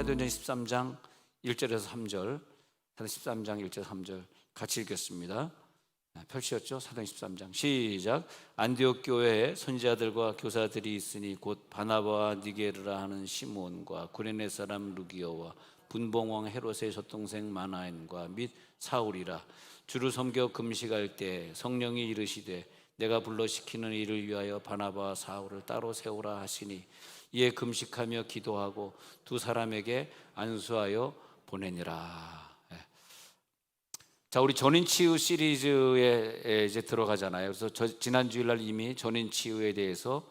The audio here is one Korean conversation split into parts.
사도행전 13장 1절에서 3절, 사도행전 13장 1절 3절 같이 읽겠습니다. 펼치셨죠? 사도행전 13장 시작. 안디옥 교회에 선지자들과 교사들이 있으니 곧 바나바와 니게르라 하는 시몬과 구레네 사람 루기오와 분봉왕 헤롯의 젖동생 마나엔과 및 사울이라. 주를 섬겨 금식할 때 성령이 이르시되 내가 불러 시키는 일을 위하여 바나바와 사울을 따로 세우라 하시니 이에 금식하며 기도하고 두 사람에게 안수하여 보내니라. 자, 우리 전인치유 시리즈에 이제 들어가잖아요. 그래서 지난 주일날 이미 전인치유에 대해서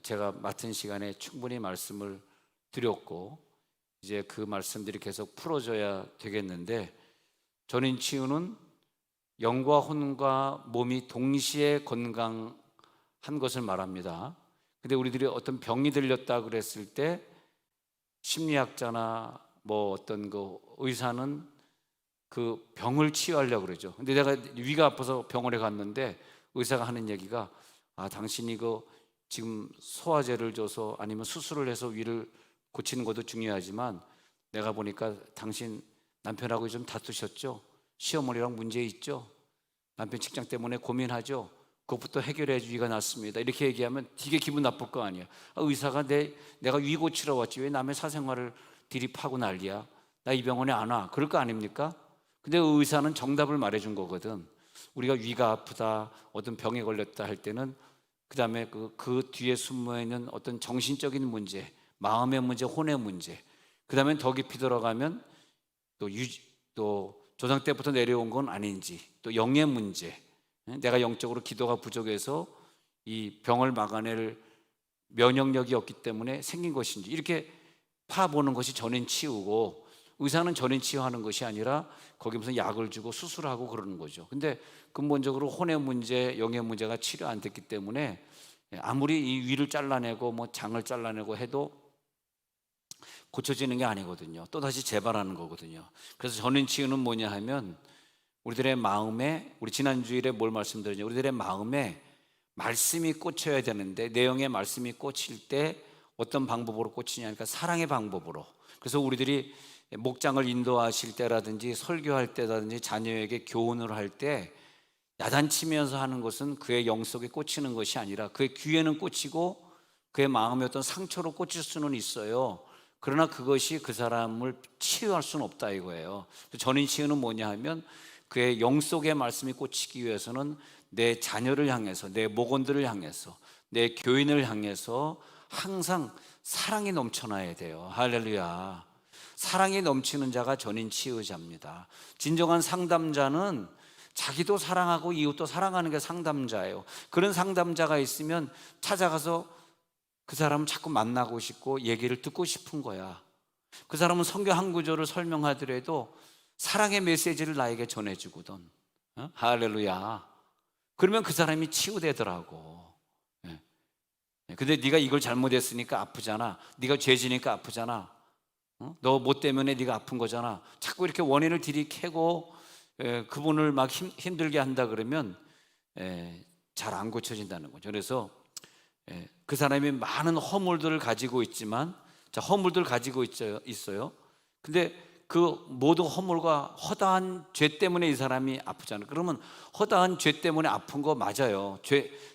제가 맡은 시간에 충분히 말씀을 드렸고, 이제 그 말씀들이 계속 풀어져야 되겠는데, 전인치유는 영과 혼과 몸이 동시에 건강한 것을 말합니다. 근데 우리들이 어떤 병이 들렸다 그랬을 때 심리학자나 뭐 어떤 그 의사는 그 병을 치유하려고 그러죠. 근데 내가 위가 아파서 병원에 갔는데 의사가 하는 얘기가 당신이 그 지금 소화제를 줘서 아니면 수술을 해서 위를 고치는 것도 중요하지만 내가 보니까 당신 남편하고 좀 다투셨죠? 시어머니랑 문제 있죠? 남편 직장 때문에 고민하죠? 그것부터 해결해야지 위가 낫습니다. 이렇게 얘기하면 되게 기분 나쁠 거 아니야. 의사가 내가 위 고치러 왔지 왜 남의 사생활을 들이파고 난리야? 나 이 병원에 안 와. 그럴 거 아닙니까? 근데 의사는 정답을 말해준 거거든. 우리가 위가 아프다, 어떤 병에 걸렸다 할 때는 그 다음에 그 뒤에 숨어 있는 어떤 정신적인 문제, 마음의 문제, 혼의 문제, 그 다음에 더 깊이 들어가면 또 조상 때부터 내려온 건 아닌지, 또 영의 문제, 내가 영적으로 기도가 부족해서 이 병을 막아낼 면역력이 없기 때문에 생긴 것인지, 이렇게 파보는 것이 전인치유고, 의사는 전인치유하는 것이 아니라 거기 무슨 약을 주고 수술하고 그러는 거죠. 근데 근본적으로 혼의 문제, 영의 문제가 치료 안 됐기 때문에 아무리 이 위를 잘라내고 뭐 장을 잘라내고 해도 고쳐지는 게 아니거든요. 또다시 재발하는 거거든요. 그래서 전인치유는 뭐냐 하면 우리들의 마음에, 우리 지난주일에 뭘 말씀드렸냐, 우리들의 마음에 말씀이 꽂혀야 되는데, 내용의 말씀이 꽂힐 때 어떤 방법으로 꽂히냐 하니까 사랑의 방법으로. 그래서 우리들이 목장을 인도하실 때라든지 설교할 때라든지 자녀에게 교훈을 할 때 야단치면서 하는 것은 그의 영 속에 꽂히는 것이 아니라 그의 귀에는 꽂히고 그의 마음에 어떤 상처로 꽂힐 수는 있어요. 그러나 그것이 그 사람을 치유할 수는 없다 이거예요. 전인치유는 뭐냐 하면 그의 영 속의 말씀이 꽂히기 위해서는 내 자녀를 향해서, 내 목원들을 향해서, 내 교인을 향해서 항상 사랑이 넘쳐나야 돼요. 할렐루야. 사랑이 넘치는 자가 전인치유자입니다. 진정한 상담자는 자기도 사랑하고 이웃도 사랑하는 게 상담자예요. 그런 상담자가 있으면 찾아가서 그 사람을 자꾸 만나고 싶고 얘기를 듣고 싶은 거야. 그 사람은 성경 한 구절을 설명하더라도 사랑의 메시지를 나에게 전해주거든. 할렐루야. 그러면 그 사람이 치유되더라고. 근데 네가 이걸 잘못했으니까 아프잖아. 네가 죄지니까 아프잖아. 너 뭐 때문에 네가 아픈 거잖아. 자꾸 이렇게 원인을 들이캐고 그분을 막 힘들게 한다 그러면 잘 안 고쳐진다는 거죠. 그래서 그 사람이 많은 허물들을 가지고 있지만, 자, 허물들을 가지고 있어요. 근데 그 모든 허물과 허다한 죄 때문에 이 사람이 아프잖아요. 그러면 허다한 죄 때문에 아픈 거 맞아요.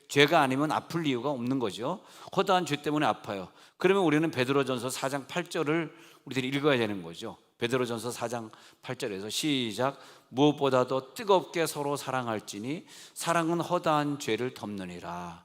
죄가 아니면 아플 이유가 없는 거죠. 허다한 죄 때문에 아파요. 그러면 우리는 베드로전서 4장 8절을 우리들이 읽어야 되는 거죠. 베드로전서 4장 8절에서 시작. 무엇보다도 뜨겁게 서로 사랑할지니 사랑은 허다한 죄를 덮느니라.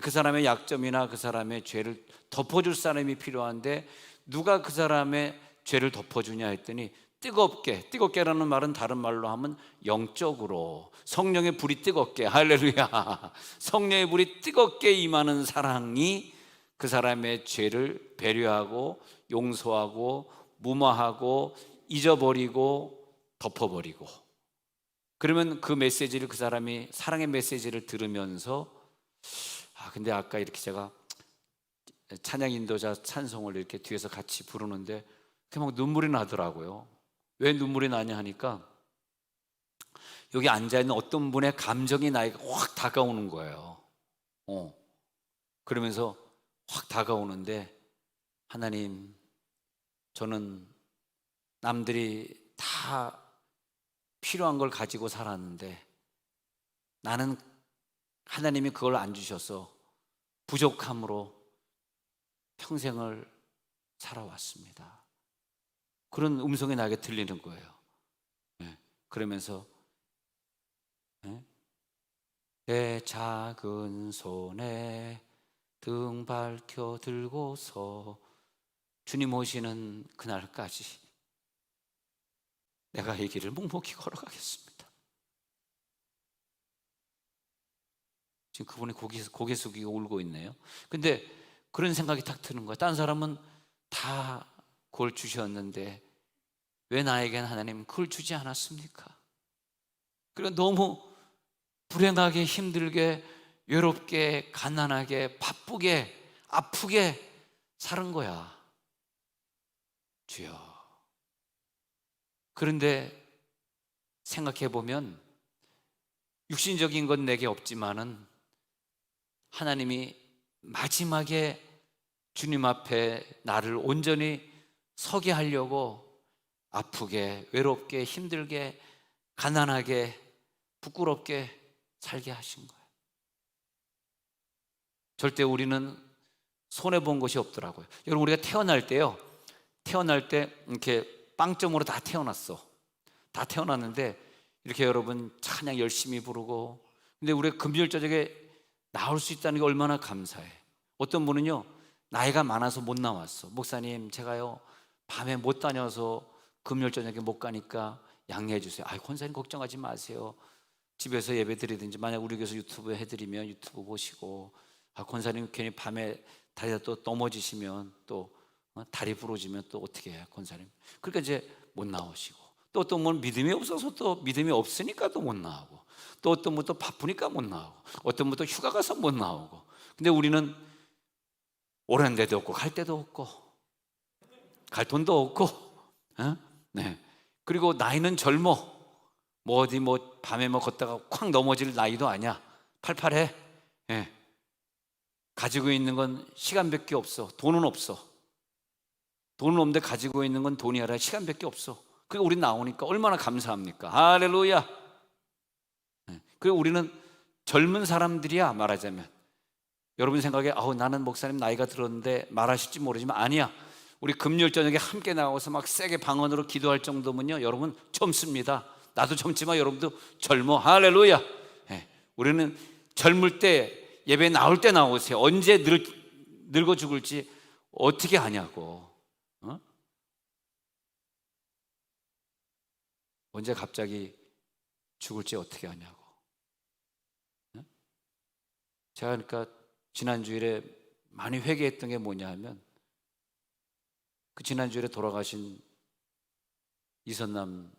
그 사람의 약점이나 그 사람의 죄를 덮어줄 사람이 필요한데 누가 그 사람의 죄를 덮어주냐 했더니 뜨겁게라는 말은 다른 말로 하면 영적으로 성령의 불이 뜨겁게, 할렐루야, 성령의 불이 뜨겁게 임하는 사랑이 그 사람의 죄를 배려하고 용서하고 무마하고 잊어버리고 덮어버리고, 그러면 그 메시지를 그 사람이 사랑의 메시지를 들으면서 근데 아까 이렇게 제가 찬양 인도자 찬송을 이렇게 뒤에서 같이 부르는데 막 눈물이 나더라고요. 왜 눈물이 나냐 하니까 여기 앉아있는 어떤 분의 감정이 나에게 확 다가오는 거예요. 그러면서 확 다가오는데 하나님, 저는 남들이 다 필요한 걸 가지고 살았는데 나는 하나님이 그걸 안 주셔서 부족함으로 평생을 살아왔습니다. 그런 음성이 나에게 들리는 거예요. 그러면서 내 작은 손에 등 밝혀 들고서 주님 오시는 그날까지 내가 이 길을 묵묵히 걸어가겠습니다. 지금 그분이 고개 숙이고 울고 있네요. 근데 그런 생각이 딱 드는 거예요. 다른 사람은 다 그걸 주셨는데 왜 나에겐 하나님 그걸 주지 않았습니까? 그리고 너무 불행하게, 힘들게, 외롭게, 가난하게, 바쁘게, 아프게 사는 거야. 주여. 그런데 생각해 보면 육신적인 건 내게 없지만은 하나님이 마지막에 주님 앞에 나를 온전히 서게 하려고 아프게, 외롭게, 힘들게, 가난하게, 부끄럽게 살게 하신 거예요. 절대 우리는 손해본 것이 없더라고요. 여러분, 우리가 태어날 때요, 태어날 때 이렇게 빵점으로 다 태어났어. 다 태어났는데 이렇게 여러분 찬양 열심히 부르고, 근데 우리가 금요일 저녁에 나올 수 있다는 게 얼마나 감사해. 어떤 분은요, 나이가 많아서 못 나왔어. 목사님, 제가요 밤에 못 다녀서 금요일 저녁에 못 가니까 양해해 주세요. 아이, 권사님 걱정하지 마세요. 집에서 예배 드리든지, 만약 우리 교회에서 유튜브 해드리면 유튜브 보시고, 권사님 괜히 밤에 다리가 또 넘어지시면 또 다리 부러지면 또 어떻게 해요, 권사님? 그러니까 이제 못 나오시고, 또 어떤 분은 믿음이 없어서 또 믿음이 없으니까 또 못 나오고, 또 어떤 분은 또 바쁘니까 못 나오고, 어떤 분은 또 휴가 가서 못 나오고. 근데 우리는 오는 데도 없고 갈 데도 없고 갈 돈도 없고, 네. 그리고 나이는 젊어. 뭐 어디 뭐 밤에 뭐 걷다가 콱 넘어질 나이도 아니야. 팔팔해. 예. 가지고 있는 건 시간밖에 없어. 돈은 없어. 돈은 없는데 가지고 있는 건 돈이 아니라 시간밖에 없어. 그리고 우리 나오니까 얼마나 감사합니까? 할렐루야. 예. 그리고 우리는 젊은 사람들이야, 말하자면. 여러분 생각에 나는 목사님 나이가 들었는데 말하실지 모르지만 아니야. 우리 금요일 저녁에 함께 나와서 막 세게 방언으로 기도할 정도면요, 여러분 젊습니다. 나도 젊지만 여러분도 젊어. 할렐루야. 예, 우리는 젊을 때 예배 나올 때 나오세요. 언제 늙어 죽을지 어떻게 아냐고. 언제 갑자기 죽을지 어떻게 아냐고. 제가 그러니까 지난주일에 많이 회개했던 게 뭐냐 하면, 그 지난주일에 돌아가신 이선남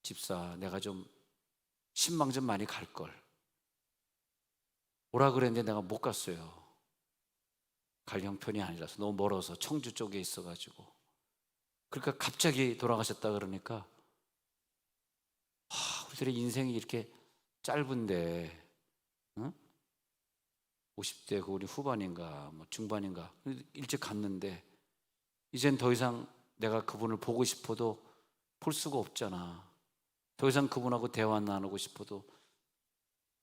집사, 내가 좀 신방 좀 많이 갈걸. 오라 그랬는데 내가 못 갔어요. 갈 형편이 아니라서, 너무 멀어서 청주 쪽에 있어가지고. 그러니까 갑자기 돌아가셨다 그러니까, 우리들의 인생이 이렇게 짧은데, 50대 그 우리 후반인가 뭐 중반인가 일찍 갔는데, 이젠 더 이상 내가 그분을 보고 싶어도 볼 수가 없잖아. 더 이상 그분하고 대화 나누고 싶어도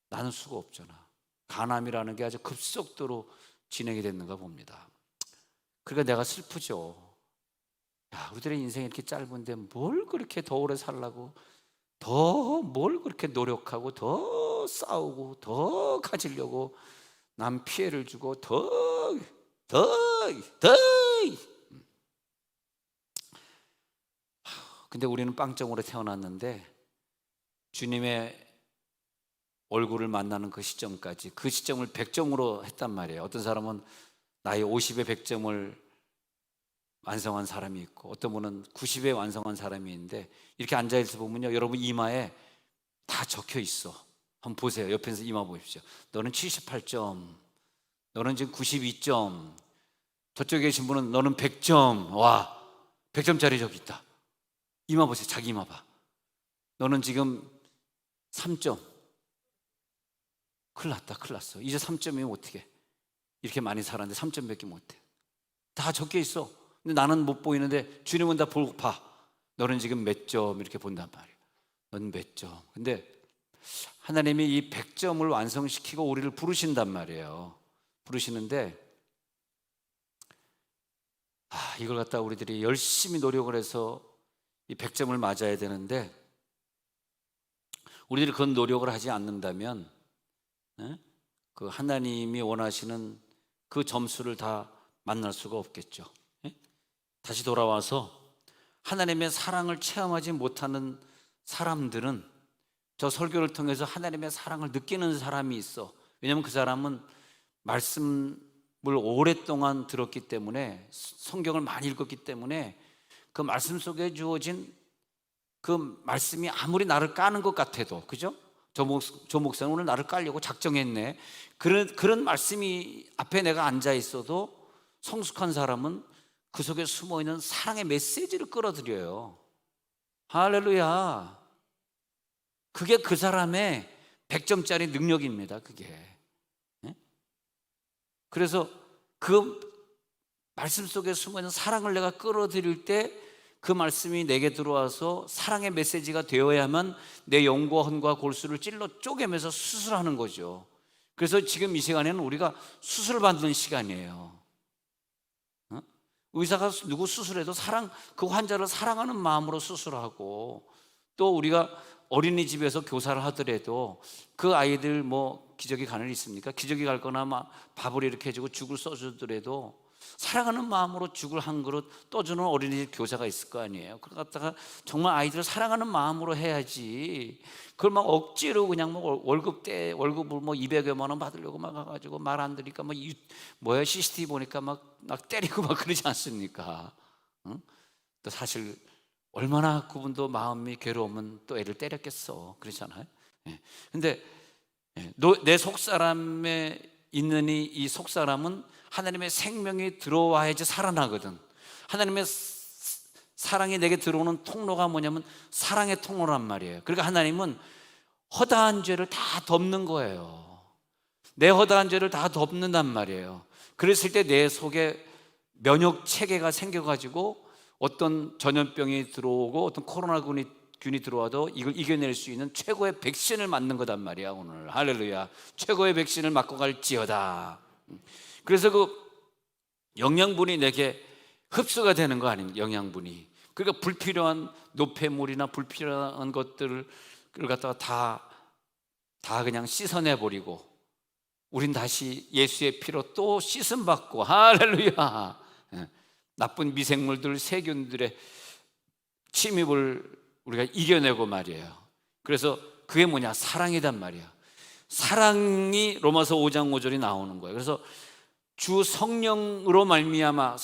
나눌 수가 없잖아. 간암이라는 게 아주 급속도로 진행이 됐는가 봅니다. 그러니까 내가 슬프죠. 야, 우리들의 인생이 이렇게 짧은데 뭘 그렇게 더 오래 살라고, 더 뭘 그렇게 노력하고 더 싸우고 더 가지려고 남 피해를 주고 더 근데 우리는 빵점으로 태어났는데 주님의 얼굴을 만나는 그 시점까지, 그 시점을 100점으로 했단 말이에요. 어떤 사람은 나이 50에 100점을 완성한 사람이 있고, 어떤 분은 90에 완성한 사람이 있는데, 이렇게 앉아있어 보면요, 여러분 이마에 다 적혀 있어. 한번 보세요. 옆에서 이마 보십시오. 너는 78점, 너는 지금 92점, 저쪽에 계신 분은 너는 100점. 와, 100점짜리 저기 있다. 이마 보세요. 자기 이마 봐. 너는 지금 3점. 큰일 났다, 큰일 났어. 이제 3점이면 어떻게, 이렇게 많이 살았는데 3점밖에 못해. 다 적혀 있어. 근데 나는 못 보이는데 주님은 다 보고 봐. 너는 지금 몇 점 이렇게 본단 말이에요. 넌 몇 점. 근데 하나님이 이 100점을 완성시키고 우리를 부르신단 말이에요. 부르시는데 이걸 갖다 우리들이 열심히 노력을 해서 이 100점을 맞아야 되는데 우리들이 그런 노력을 하지 않는다면 그 하나님이 원하시는 그 점수를 다 만날 수가 없겠죠. 다시 돌아와서 하나님의 사랑을 체험하지 못하는 사람들은 저 설교를 통해서 하나님의 사랑을 느끼는 사람이 있어. 왜냐하면 그 사람은 말씀을 오랫동안 들었기 때문에, 성경을 많이 읽었기 때문에 그 말씀 속에 주어진 그 말씀이 아무리 나를 까는 것 같아도, 그죠? 저 목사는 오늘 나를 깔려고 작정했네, 그런 말씀이 앞에 내가 앉아 있어도 성숙한 사람은 그 속에 숨어있는 사랑의 메시지를 끌어들여요. 할렐루야. 그게 그 사람의 100점짜리 능력입니다. 그게. 그래서 그 말씀 속에 숨어있는 사랑을 내가 끌어들일 때 그 말씀이 내게 들어와서 사랑의 메시지가 되어야만 내 영과 혼과 골수를 찔러 쪼개면서 수술하는 거죠. 그래서 지금 이 시간에는 우리가 수술받는 시간이에요. 의사가 누구 수술해도 그 환자를 사랑하는 마음으로 수술하고, 또 우리가 어린이집에서 교사를 하더라도 그 아이들 기저귀 가는 일 있습니까? 기저귀 갈 거나 밥을 이렇게 해주고 죽을 써주더라도 사랑하는 마음으로 죽을 한 그릇 떠주는 어린이집 교사가 있을 거 아니에요. 그걸 갖다가 정말 아이들을 사랑하는 마음으로 해야지, 그걸 억지로 그냥 월급을 200여만 원 받으려고 가가지고 말 안 들으니까 CCTV 보니까 막 때리고 그러지 않습니까? 응? 또 사실 얼마나 그분도 마음이 괴로우면 또 애를 때렸겠어. 그렇잖아요. 근데 내 속사람에 있는 이 속사람은 하나님의 생명이 들어와야지 살아나거든. 하나님의 사랑이 내게 들어오는 통로가 뭐냐면 사랑의 통로란 말이에요. 그러니까 하나님은 허다한 죄를 다 덮는 거예요. 내 허다한 죄를 다 덮는단 말이에요. 그랬을 때 내 속에 면역 체계가 생겨가지고 어떤 전염병이 들어오고 어떤 코로나균이 들어와도 이걸 이겨낼 수 있는 최고의 백신을 맞는 거단 말이야. 오늘 할렐루야. 최고의 백신을 맞고 갈지어다. 그래서 그 영양분이 내게 흡수가 되는 거 아닙니까? 영양분이. 그러니까 불필요한 노폐물이나 불필요한 것들을 갖다가 다 그냥 씻어내버리고 우린 다시 예수의 피로 또 씻음받고, 할렐루야. 나쁜 미생물들, 세균들의 침입을 우리가 이겨내고 말이에요. 그래서 그게 뭐냐? 사랑이단 말이야. 사랑이 로마서 5장 5절이 나오는 거예요. 그래서 주 성령으로 말미암아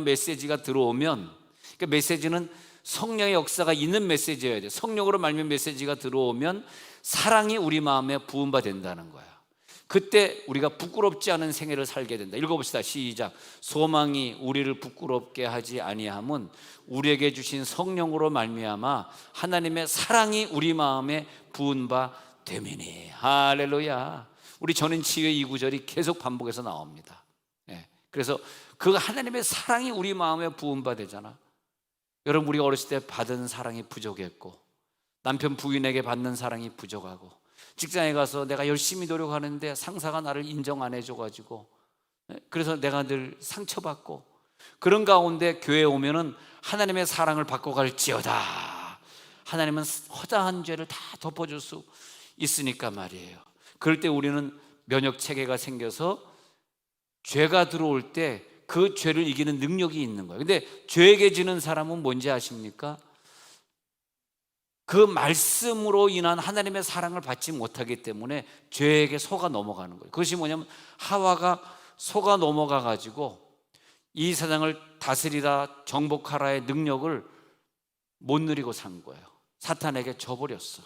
메시지가 들어오면, 그러니까 메시지는 성령의 역사가 있는 메시지여야 돼. 성령으로 말미암아 메시지가 들어오면 사랑이 우리 마음에 부음바 된다는 거야. 그때 우리가 부끄럽지 않은 생애를 살게 된다. 읽어봅시다. 시작. 소망이 우리를 부끄럽게 하지 아니함은 우리에게 주신 성령으로 말미암아 하나님의 사랑이 우리 마음에 부은 바 됨이니. 할렐루야. 우리 전인치유의 이 구절이 계속 반복해서 나옵니다. 그래서 그 하나님의 사랑이 우리 마음에 부은 바 되잖아. 여러분, 우리가 어렸을 때 받은 사랑이 부족했고, 남편 부인에게 받는 사랑이 부족하고, 직장에 가서 내가 열심히 노력하는데 상사가 나를 인정 안 해줘가지고, 그래서 내가 늘 상처받고, 그런 가운데 교회에 오면은 하나님의 사랑을 받고 갈지어다. 하나님은 허다한 죄를 다 덮어줄 수 있으니까 말이에요. 그럴 때 우리는 면역 체계가 생겨서 죄가 들어올 때 그 죄를 이기는 능력이 있는 거예요. 근데 죄에게 지는 사람은 뭔지 아십니까? 그 말씀으로 인한 하나님의 사랑을 받지 못하기 때문에 죄에게 속아 넘어가는 거예요. 그것이 뭐냐면 하와가 속아 넘어가 가지고 이 세상을 다스리라 정복하라의 능력을 못 누리고 산 거예요. 사탄에게 져버렸어.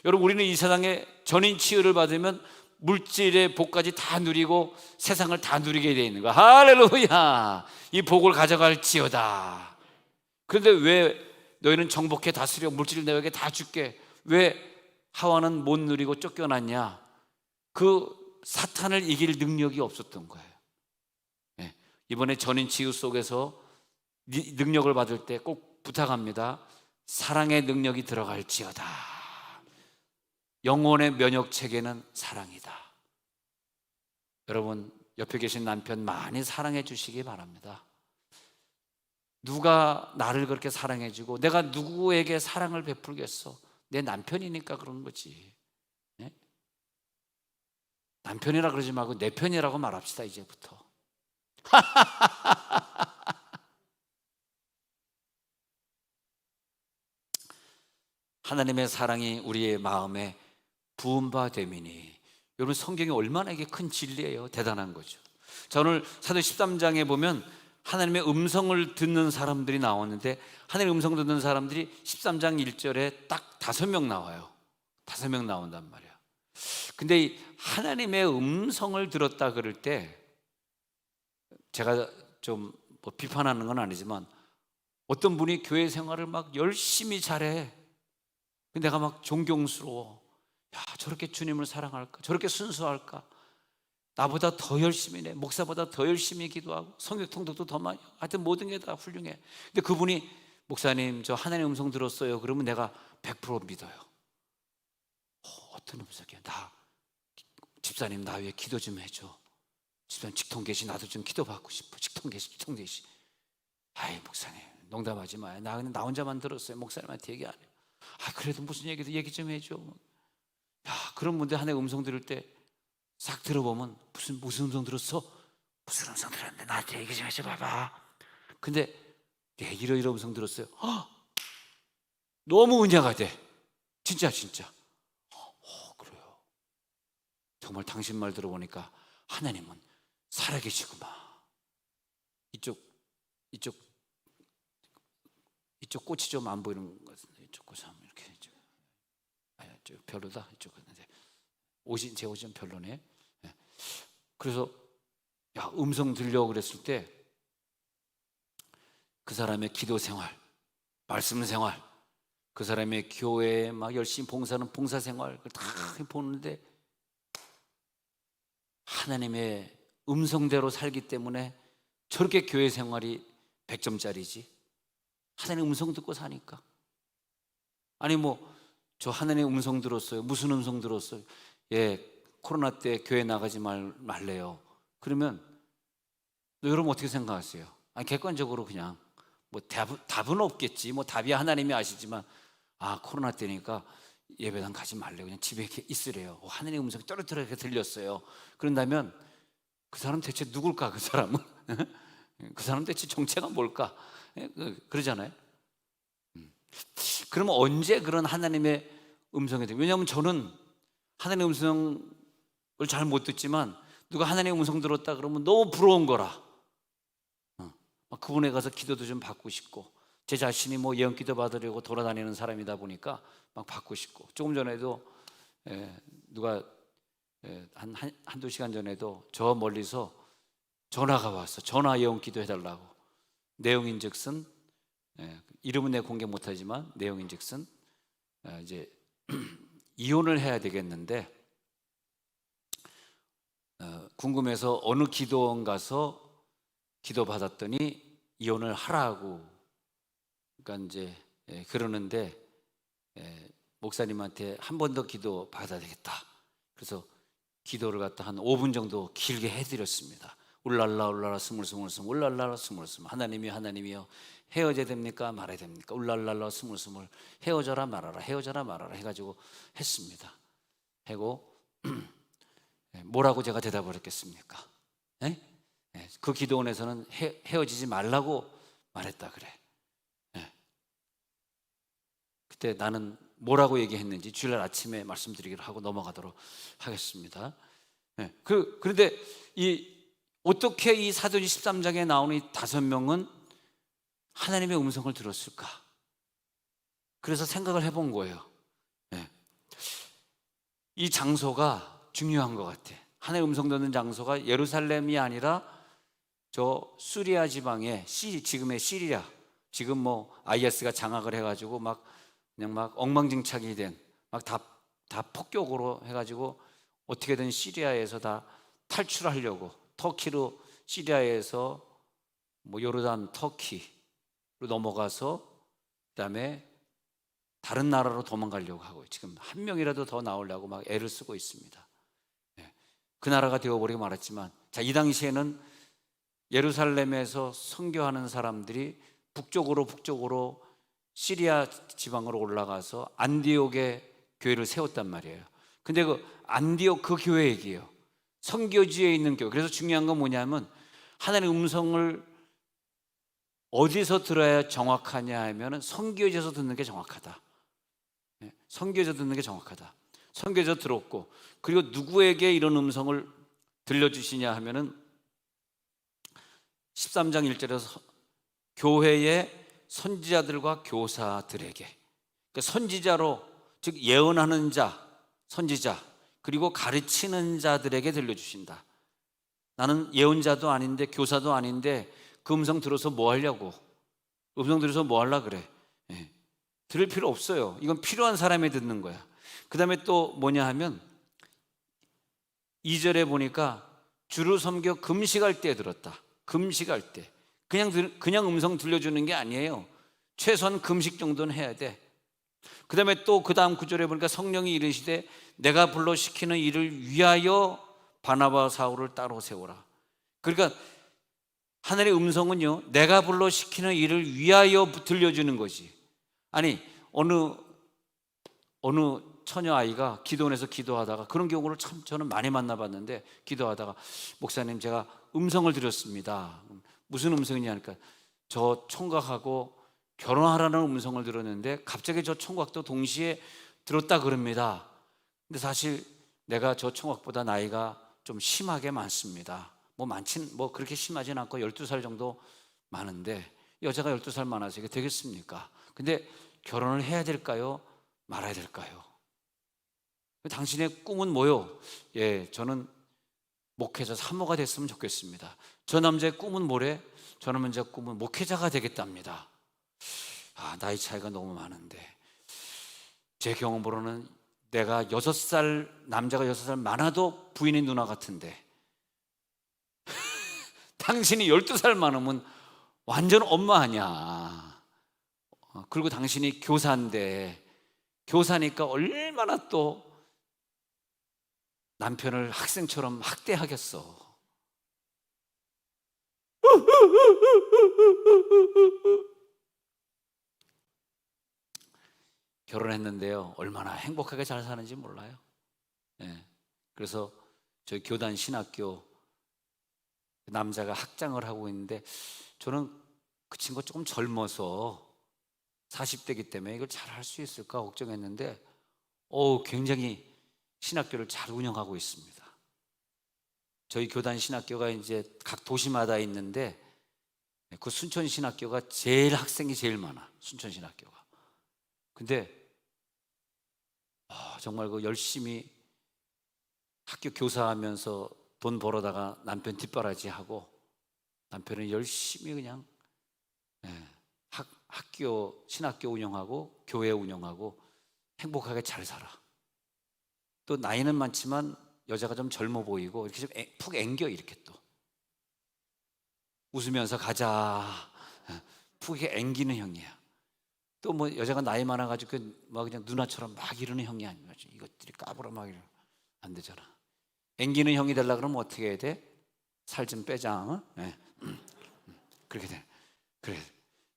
여러분, 우리는 이 세상에 전인 치유를 받으면 물질의 복까지 다 누리고 세상을 다 누리게 되어 있는 거야. 할렐루야. 이 복을 가져갈지어다. 그런데 왜 너희는 정복해 다스려 물질을 너에게 다 줄게, 왜 하와는 못 누리고 쫓겨났냐? 그 사탄을 이길 능력이 없었던 거예요. 이번에 전인 치유 속에서 능력을 받을 때 꼭 부탁합니다. 사랑의 능력이 들어갈지어다. 영혼의 면역 체계는 사랑이다. 여러분, 옆에 계신 남편 많이 사랑해 주시기 바랍니다. 누가 나를 그렇게 사랑해 주고 내가 누구에게 사랑을 베풀겠어? 내 남편이니까 그런 거지. 네? 남편이라 그러지 말고 내 편이라고 말합시다, 이제부터. 하나님의 사랑이 우리의 마음에 부은 바 되미니. 여러분, 성경이 얼마나 이게 큰 진리예요. 대단한 거죠. 자, 오늘 사도 13장에 보면 하나님의 음성을 듣는 사람들이 나오는데, 하나님의 음성 듣는 사람들이 13장 1절에 딱 5명 나와요. 5명 나온단 말이야. 근데 이 하나님의 음성을 들었다 그럴 때, 제가 좀 뭐 비판하는 건 아니지만, 어떤 분이 교회 생활을 막 열심히 잘해. 내가 막 존경스러워. 야, 저렇게 주님을 사랑할까? 저렇게 순수할까? 나보다 더 열심히 해. 목사보다 더 열심히 기도하고 성경 통독도 더 많이 하고, 하여튼 모든 게 다 훌륭해. 근데 그분이 목사님, 저 하나님의 음성 들었어요. 그러면 내가 100% 믿어요. 어떤 음성이야? 집사님, 나 위해 기도 좀 해줘. 집사님, 직통 계시, 나도 좀 기도받고 싶어. 직통 계시. 아이, 목사님, 농담하지 마요. 나 혼자만 들었어요. 목사님한테 얘기 안 해요. 그래도 무슨 얘기 좀 해줘. 야, 그런 분들 하나의 음성 들을 때 싹 들어보면 무슨 음성 들었어? 무슨 음성 들었는데 나한테 얘기 좀 해줘봐봐. 근데 이런 음성 들었어요. 너무 은혜가 돼. 진짜. 그래요. 정말 당신 말 들어보니까 하나님은 살아계시구만. 이쪽 꽃이 좀 안 보이는 것 같은데, 이쪽 꽃이 이렇게 별로다. 이쪽 같은데 제 옷이 좀 별로네. 그래서 음성 들려 그랬을 때 그 사람의 기도 생활, 말씀 생활, 그 사람의 교회에 막 열심히 봉사하는 봉사 생활 다 보는데, 하나님의 음성대로 살기 때문에 저렇게 교회 생활이 100점짜리지. 하나님의 음성 듣고 사니까. 아니 저 하나님의 음성 들었어요. 무슨 음성 들었어요? 코로나 때 교회 나가지 말래요. 그러면 여러분 어떻게 생각하세요? 객관적으로 그냥 답은 없겠지. 답이 하나님이 아시지만, 코로나 때니까 예배당 가지 말래요. 그냥 집에 있으래요. 하나님의 음성이 또렷하게 들렸어요. 그런다면 그 사람 대체 누굴까? 그 사람은 그 사람 대체 정체가 뭘까? 그러잖아요. 그러면 언제 그런 하나님의 음성이 돼요? 왜냐하면 저는 하나님의 음성을 잘 못 듣지만, 누가 하나님의 음성 들었다 그러면 너무 부러운 거라. 그분에 가서 기도도 좀 받고 싶고, 제 자신이 예언 기도 받으려고 돌아다니는 사람이다 보니까 막 받고 싶고. 조금 전에도 누가 한두 시간 전에도 저 멀리서 전화가 왔어. 전화 예언 기도 해달라고. 내용인즉슨, 이름은 내가 공개 못하지만 내용인즉슨 이제 이혼을 해야 되겠는데, 궁금해서 어느 기도원 가서 기도 받았더니 이혼을 하라고. 그러니까 이제 그러는데, 목사님한테 한 번 더 기도 받아야 되겠다. 그래서 기도를 갖다 한 5분 정도 길게 해드렸습니다. 울랄라 스물스물 울랄라 스물스물. 하나님이여 헤어져야 됩니까 말아야 됩니까? 울랄라 스물스물 헤어져라 말아라 해가지고 했습니다. 하고 뭐라고 제가 대답을 했겠습니까? 그 기도원에서는 헤어지지 말라고 말했다 그래. 그때 나는 뭐라고 얘기했는지 주일날 아침에 말씀드리기로 하고 넘어가도록 하겠습니다. 그런데 어떻게 이 사도행 13장에 나오는 이 5명은 하나님의 음성을 들었을까? 그래서 생각을 해본 거예요. 이 장소가 중요한 것 같아. 하나님의 음성 듣는 장소가 예루살렘이 아니라 저 시리아 지방의 지금의 시리아, 지금 IS가 장악을 해가지고 그냥 엉망진창이 된, 다 폭격으로 해가지고 어떻게든 시리아에서 다 탈출하려고 터키로 시리아에서 뭐 요르단, 터키로 넘어가서 그다음에 다른 나라로 도망가려고 하고 지금 한 명이라도 더 나오려고 막 애를 쓰고 있습니다. 그 나라가 되어버리고 말았지만, 자, 이 당시에는 예루살렘에서 선교하는 사람들이 북쪽으로 시리아 지방으로 올라가서 안디옥에 교회를 세웠단 말이에요. 근데 그 안디옥 그 교회 얘기예요. 선교지에 있는 교회. 그래서 중요한 건 뭐냐면 하나님의 음성을 어디서 들어야 정확하냐 하면은 선교지에서 듣는 게 정확하다. 선교지에서 듣는 게 정확하다. 선교지에서 들었고, 그리고 누구에게 이런 음성을 들려주시냐 하면은 13장 1절에서 교회의 선지자들과 교사들에게, 그러니까 선지자로, 즉 예언하는 자, 선지자, 그리고 가르치는 자들에게 들려주신다. 나는 예언자도 아닌데 교사도 아닌데 그 음성 들어서 뭐 하려고, 음성 들어서 뭐 하려 그래. 들을 필요 없어요. 이건 필요한 사람이 듣는 거야. 그 다음에 또 뭐냐 하면 2절에 보니까 주를 섬겨 금식할 때 들었다. 금식할 때 그냥 음성 들려주는 게 아니에요. 최소한 금식 정도는 해야 돼. 그 다음에 또 그 다음 구절에 보니까 성령이 이르시되 내가 불러 시키는 일을 위하여 바나바와 사울을 따로 세우라. 그러니까 하늘의 음성은요, 내가 불러 시키는 일을 위하여 들려주는 거지. 아니, 어느 처녀 아이가 기도원에서 기도하다가, 그런 경우를 참 저는 많이 만나봤는데, 기도하다가 목사님 제가 음성을 드렸습니다. 무슨 음성이냐 하니까 저 총각하고 결혼하라는 음성을 들었는데 갑자기 저 총각도 동시에 들었다 그럽니다. 근데 사실 내가 저 총각보다 나이가 좀 심하게 많습니다. 뭐 그렇게 심하진 않고 12살 정도 많은데, 여자가 12살 많아서 이게 되겠습니까? 근데 결혼을 해야 될까요? 말아야 될까요? 당신의 꿈은 뭐요? 예, 저는 목회자 사모가 됐으면 좋겠습니다. 저 남자의 꿈은 뭐래? 저 남자의 꿈은 목회자가 되겠답니다. 나이 차이가 너무 많은데, 제 경험으로는 내가 6살, 남자가 6살 많아도 부인이 누나 같은데 당신이 12살 많으면 완전 엄마 아니야. 그리고 당신이 교사인데, 교사니까 얼마나 또 남편을 학생처럼 학대하겠어. 결혼했는데요, 얼마나 행복하게 잘 사는지 몰라요. 그래서 저희 교단 신학교 남자가 학장을 하고 있는데, 저는 그 친구가 조금 젊어서 40대이기 때문에 이걸 잘 할 수 있을까 걱정했는데 굉장히 신학교를 잘 운영하고 있습니다. 저희 교단 신학교가 이제 각 도시마다 있는데, 그 순천 신학교가 제일 학생이 제일 많아. 순천 신학교가. 근데 정말 그 열심히 학교 교사하면서 돈 벌어다가 남편 뒷바라지하고, 남편은 열심히 그냥 학교 신학교 운영하고 교회 운영하고 행복하게 잘 살아. 또 나이는 많지만 여자가 좀 젊어 보이고 이렇게 좀 푹 앵겨, 이렇게 또 웃으면서 가자, 푹 앵기는 형이야. 또 뭐 여자가 나이 많아가지고 막 그냥 누나처럼 막 이러는 형이 아니야. 이것들이 까불어 막 이러 안 되잖아. 앵기는 형이 되려고 그러면 어떻게 해야 돼? 살 좀 빼자. 그렇게 돼. 그래.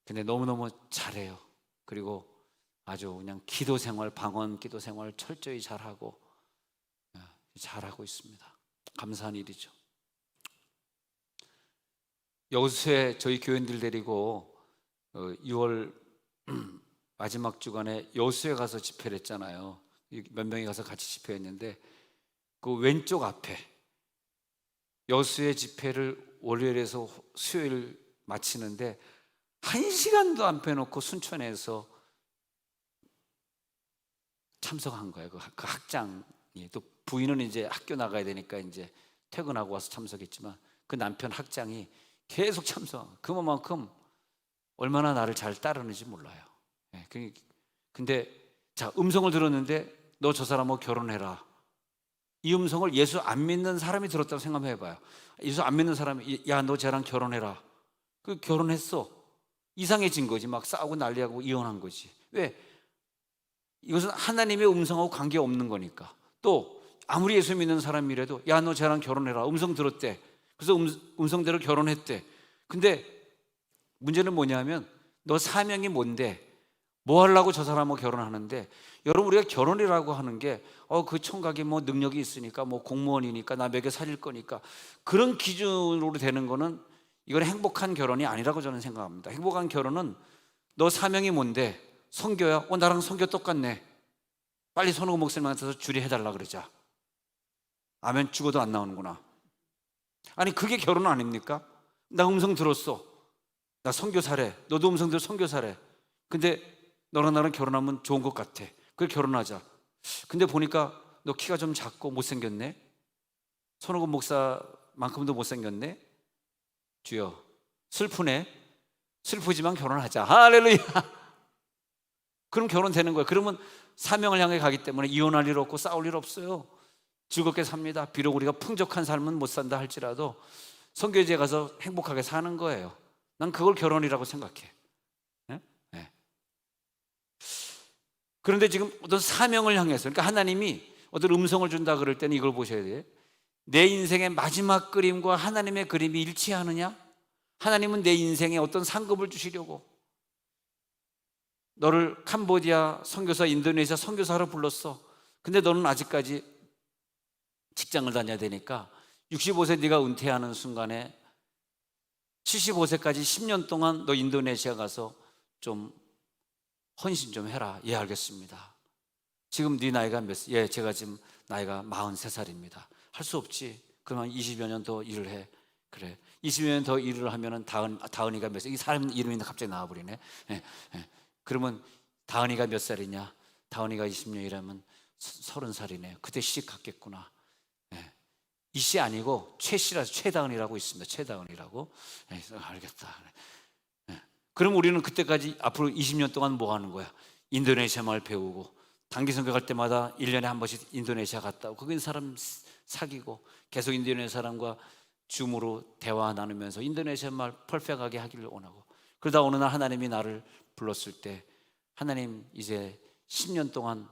근데 너무너무 잘해요. 그리고 아주 그냥 기도 생활, 방언 기도 생활 철저히 잘하고 있습니다. 감사한 일이죠. 여수에 저희 교인들 데리고 6월 마지막 주간에 여수에 가서 집회를 했잖아요. 몇 명이 가서 같이 집회했는데, 그 왼쪽 앞에 여수의 집회를 월요일에서 수요일 마치는데 1시간도 안 빼놓고 순천에서 참석한 거예요. 그 학장이. 또 부인은 이제 학교 나가야 되니까 이제 퇴근하고 와서 참석했지만, 그 남편 학장이 계속 참석. 그만큼 얼마나 나를 잘 따르는지 몰라요. 근데 자, 음성을 들었는데 너 저 사람하고 결혼해라. 이 음성을 예수 안 믿는 사람이 들었다고 생각해 봐요. 예수 안 믿는 사람이 야, 너 쟤랑 결혼해라. 그 결혼했어. 이상해진 거지. 막 싸우고 난리하고 이혼한 거지. 왜? 이것은 하나님의 음성하고 관계없는 거니까. 또 아무리 예수 믿는 사람이라도 야, 너 쟤랑 결혼해라. 음성 들었대. 그래서 음성대로 결혼했대. 근데 문제는 뭐냐면 너 사명이 뭔데? 뭐 하려고 저 사람하고 결혼하는데? 여러분, 우리가 결혼이라고 하는 게 그 총각이 뭐 능력이 있으니까, 뭐 공무원이니까, 나 먹여 살릴 거니까, 그런 기준으로 되는 거는 이건 행복한 결혼이 아니라고 저는 생각합니다. 행복한 결혼은 너 사명이 뭔데? 선교야? 나랑 선교 똑같네. 빨리 손흥호 목사님한테서 주례해달라 그러자. 아멘. 죽어도 안 나오는구나. 아니, 그게 결혼 아닙니까? 나 음성 들었어. 나 선교사래. 너도 음성 들어 선교사래. 근데 너랑 나랑 결혼하면 좋은 것 같아. 그래, 결혼하자. 근데 보니까 너 키가 좀 작고 못생겼네. 손흥호 목사만큼도 못생겼네. 주여, 슬프네. 슬프지만 결혼하자. 할렐루야. 그럼 결혼되는 거예요. 그러면 사명을 향해 가기 때문에 이혼할 일 없고 싸울 일 없어요. 즐겁게 삽니다. 비록 우리가 풍족한 삶은 못 산다 할지라도 선교지에 가서 행복하게 사는 거예요. 난 그걸 결혼이라고 생각해. 네? 네. 그런데 지금 어떤 사명을 향해서, 그러니까 하나님이 어떤 음성을 준다 그럴 때는 이걸 보셔야 돼요. 내 인생의 마지막 그림과 하나님의 그림이 일치하느냐? 하나님은 내 인생에 어떤 상급을 주시려고 너를 캄보디아 선교사, 인도네시아 선교사로 불렀어. 근데 너는 아직까지 직장을 다녀야 되니까 65세 네가 은퇴하는 순간에 75세까지 10년 동안 너 인도네시아 가서 좀 헌신 좀 해라. 예, 알겠습니다. 지금 네 나이가 몇 살? 예, 제가 지금 나이가 43살입니다. 할 수 없지. 그러면 20여 년 더 일을 해. 그래, 20여 년 더 일을 하면은 다은이가 몇 살? 이 사람 이름이 갑자기 나와버리네. 예, 예. 그러면 다은이가 몇 살이냐? 다은이가 20년이라면 30살이네요. 그때 시집 갔겠구나. 예. 이씨 아니고 최씨라서 최다은이라고 있습니다. 최다은이라고. 예, 알겠다. 예. 그럼 우리는 그때까지 앞으로 20년 동안 뭐 하는 거야? 인도네시아 말 배우고, 단기 선교 갈 때마다 1년에 한 번씩 인도네시아 갔다 오고, 거기 사람 사귀고, 계속 인도네시아 사람과 줌으로 대화 나누면서 인도네시아 말 퍼펙트하게 하기를 원하고, 그러다 어느 날 하나님이 나를 불렀을 때, 하나님 이제 10년 동안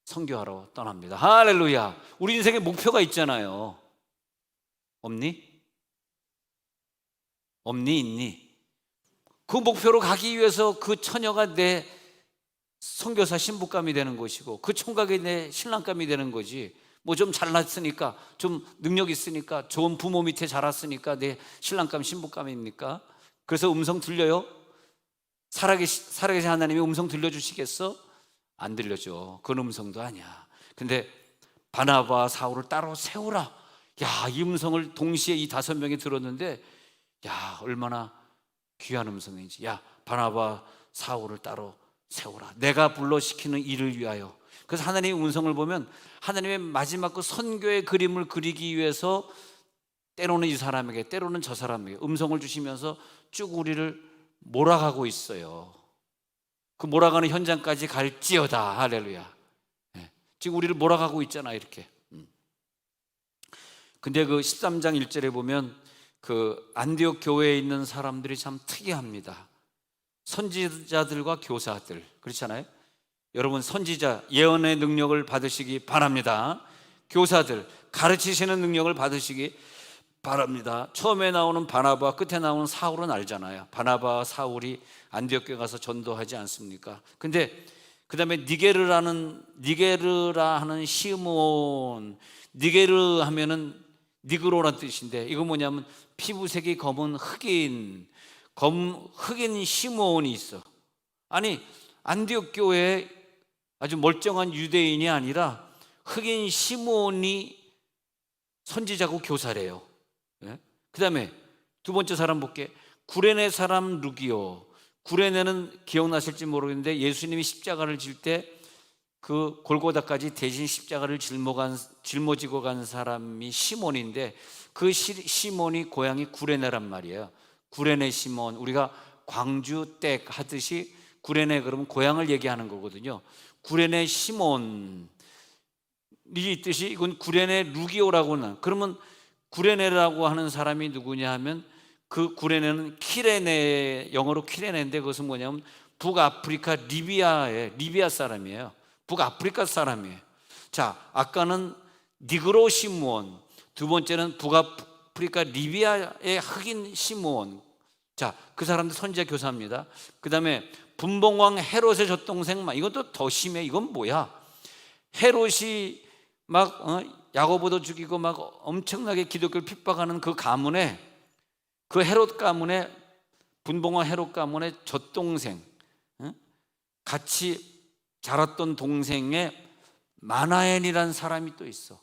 선교하러 떠납니다. 할렐루야. 우리 인생에 목표가 있잖아요. 없니? 없니? 있니? 그 목표로 가기 위해서 그 처녀가 내 선교사 신부감이 되는 것이고, 그 총각이 내 신랑감이 되는 거지. 뭐 좀 잘났으니까, 좀 능력 있으니까, 좋은 부모 밑에 자랐으니까 내 신랑감 신부감입니까? 그래서 음성 들려요? 살아계신 하나님이 음성 들려주시겠어? 안 들려줘. 그건 음성도 아니야. 근데 바나바 사울을 따로 세우라. 야, 이 음성을 동시에 이 5명이 들었는데, 야, 얼마나 귀한 음성인지. 야, 바나바 사울을 따로 세우라. 내가 불러시키는 일을 위하여. 그래서 하나님의 음성을 보면 하나님의 마지막 그 선교의 그림을 그리기 위해서 때로는 이 사람에게, 때로는 저 사람에게 음성을 주시면서 쭉 우리를 몰아가고 있어요. 그 몰아가는 현장까지 갈지어다. 할렐루야. 네. 지금 우리를 몰아가고 있잖아, 이렇게. 근데 그 13장 1절에 보면 그 안디옥 교회에 있는 사람들이 참 특이합니다. 선지자들과 교사들, 그렇잖아요. 여러분, 선지자, 예언의 능력을 받으시기 바랍니다. 교사들, 가르치시는 능력을 받으시기 바랍니다. 처음에 나오는 바나바, 끝에 나오는 사울은 알잖아요. 바나바, 사울이 안디옥 교회 가서 전도하지 않습니까? 근데 그 다음에 니게르라 하는 시므온, 니게르 하면은 니그로란 뜻인데, 이거 뭐냐면 피부색이 검은 흑인 시므온이 있어. 아니, 안디옥 교회에 아주 멀쩡한 유대인이 아니라 흑인 시므온이 선지자고 교사래요. 네? 그 다음에 두 번째 사람 볼게. 구레네 사람 루기오. 구레네는 기억나실지 모르겠는데 예수님이 십자가를 질 때 그 골고다까지 대신 십자가를 짊어지고 간 사람이 시몬인데, 그 시몬이 고향이 구레네란 말이에요. 구레네 시몬. 우리가 광주 댁 하듯이 구레네 그러면 고향을 얘기하는 거거든요. 구레네 시몬이 있듯이 이건 구레네 루기오라고는. 그러면 구레네라고 하는 사람이 누구냐 하면 그 구레네는 키레네, 영어로 키레네인데 그것은 뭐냐면 북아프리카 리비아 사람이에요. 북아프리카 사람이에요. 자, 아까는 니그로 시므온, 두 번째는 북아프리카 리비아의 흑인 시므온. 자, 그 사람들 선지자 교사입니다. 그 다음에 분봉왕 헤롯의 젖동생, 이것도 더 심해. 이건 뭐야? 헤롯이 막 야고보도 죽이고 막 엄청나게 기독교를 핍박하는 그 가문에, 그 헤롯 가문에, 분봉왕 헤롯 가문의 젖동생, 같이 자랐던 동생의 마나엔이라는 사람이 또 있어.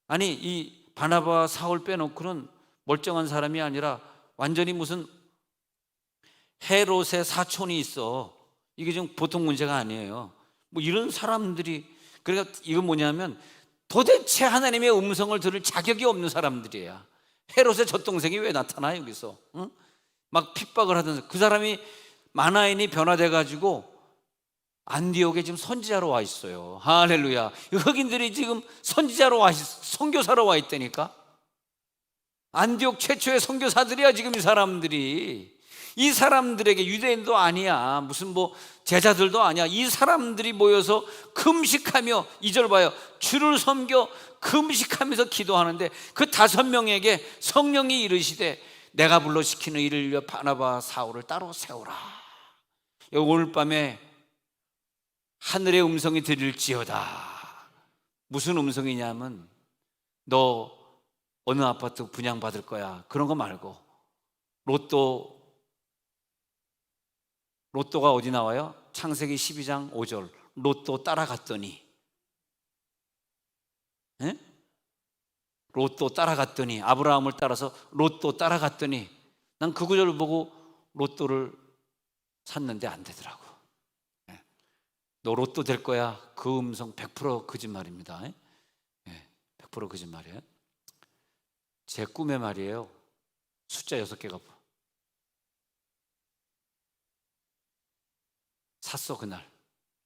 아니, 이 바나바와 사울 빼놓고는 멀쩡한 사람이 아니라 완전히 무슨 헤롯의 사촌이 있어. 이게 좀 보통 문제가 아니에요. 뭐 이런 사람들이, 그러니까 이건 뭐냐면 도대체 하나님의 음성을 들을 자격이 없는 사람들이야. 헤롯의 젖동생이 왜 나타나 여기서? 응? 막 핍박을 하던 그 사람이 마나엔이 변화돼 가지고 안디옥에 지금 선지자로 와 있어요. 할렐루야. 흑인들이 지금 선지자로 와 선교사로 와 있다니까. 안디옥 최초의 선교사들이야 지금 이 사람들이. 이 사람들에게, 유대인도 아니야, 무슨 뭐 제자들도 아니야, 이 사람들이 모여서 금식하며, 2절 봐요, 주를 섬겨 금식하면서 기도하는데 그 5명에게 성령이 이르시되 내가 불러 시키는 일을 위하여 바나바와 사울을 따로 세우라. 오늘 밤에 하늘의 음성이 들릴지어다. 무슨 음성이냐면 너 어느 아파트 분양받을 거야, 그런 거 말고 로또가 어디 나와요? 창세기 12장 5절. 로또 따라갔더니, 에? 로또 따라갔더니, 아브라함을 따라서 로또 따라갔더니, 난 그 구절을 보고 로또를 샀는데 안 되더라고. 너 로또 될 거야. 그 음성 100% 거짓말입니다. 100% 거짓말이에요. 제 꿈에 말이에요, 숫자 6개가 샀어. 그날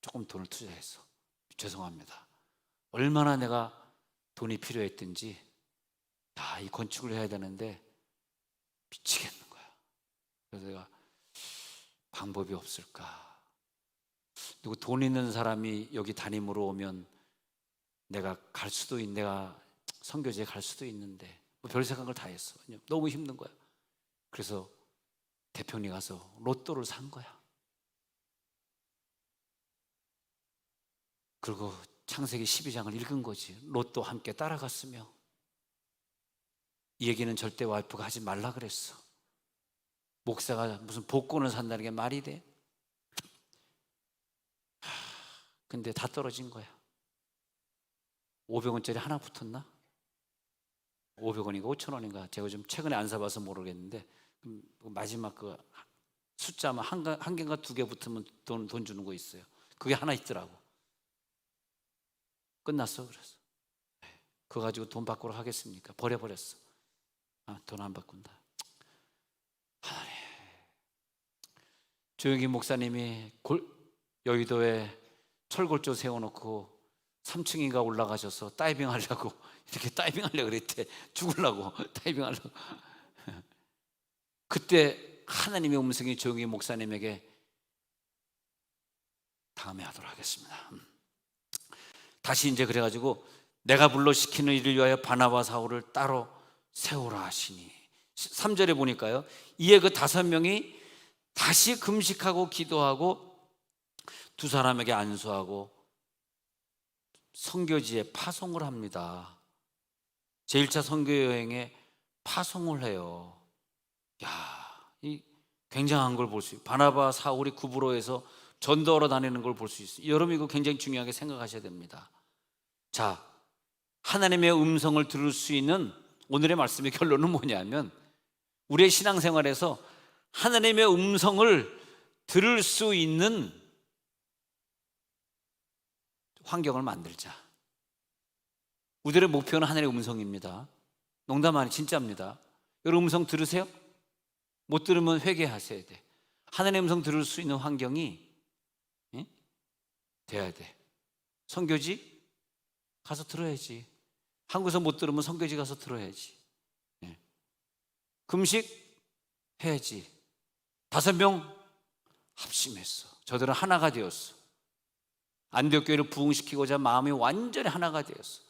조금 돈을 투자했어. 죄송합니다. 얼마나 내가 돈이 필요했든지, 이 건축을 해야 되는데 미치겠는 거야. 그래서 내가 방법이 없을까? 누구 돈 있는 사람이 여기 담임으로 오면 내가 선교지에 갈 수도 있는데, 별 생각을 다 했어. 너무 힘든 거야. 그래서 대표님 가서 로또를 산 거야. 그리고 창세기 12장을 읽은 거지. 롯도 함께 따라갔으며. 이 얘기는 절대 와이프가 하지 말라 그랬어. 목사가 무슨 복권을 산다는 게 말이 돼? 근데 다 떨어진 거야. 500원짜리 하나 붙었나? 500원인가 5,000원인가? 제가 좀 최근에 안 사봐서 모르겠는데, 마지막 그 숫자만 한 개인가 2개 붙으면 돈 주는 거 있어요. 그게 하나 있더라고. 끝났어. 그래서 그거 가지고 돈 바꾸러 하겠습니까? 버려버렸어. 돈 안 바꾼다. 하나님, 조영기 목사님이 여의도에 철골조 세워놓고 3층인가 올라가셔서 다이빙 하려고, 이렇게 다이빙 하려고 그랬대. 죽으려고 다이빙 하려고. 그때 하나님의 음성이 조영기 목사님에게 다음에 하도록 하겠습니다. 다시 이제 그래가지고 내가 불러 시키는 일을 위하여 바나바와 사울을 따로 세우라 하시니, 3절에 보니까요, 이에 그 5명이 다시 금식하고 기도하고 두 사람에게 안수하고 선교지에 파송을 합니다. 제1차 선교여행에 파송을 해요. 이 굉장한 걸 볼 수 있어요. 바나바 사울이 구브로에서 전도하러 다니는 걸 볼 수 있어요. 여러분, 이거 굉장히 중요하게 생각하셔야 됩니다. 자, 하나님의 음성을 들을 수 있는 오늘의 말씀의 결론은 뭐냐면, 우리의 신앙생활에서 하나님의 음성을 들을 수 있는 환경을 만들자. 우리의 목표는 하나님의 음성입니다. 농담 아니, 진짜입니다. 여러분, 음성 들으세요? 못 들으면 회개하셔야 돼. 하나님의 음성 들을 수 있는 환경이 돼야 돼. 선교지 가서 들어야지. 한국에서 못 들으면 선교지 가서 들어야지. 금식 해야지. 5명 합심했어. 저들은 하나가 되었어. 안디옥 교회를 부흥시키고자 마음이 완전히 하나가 되었어.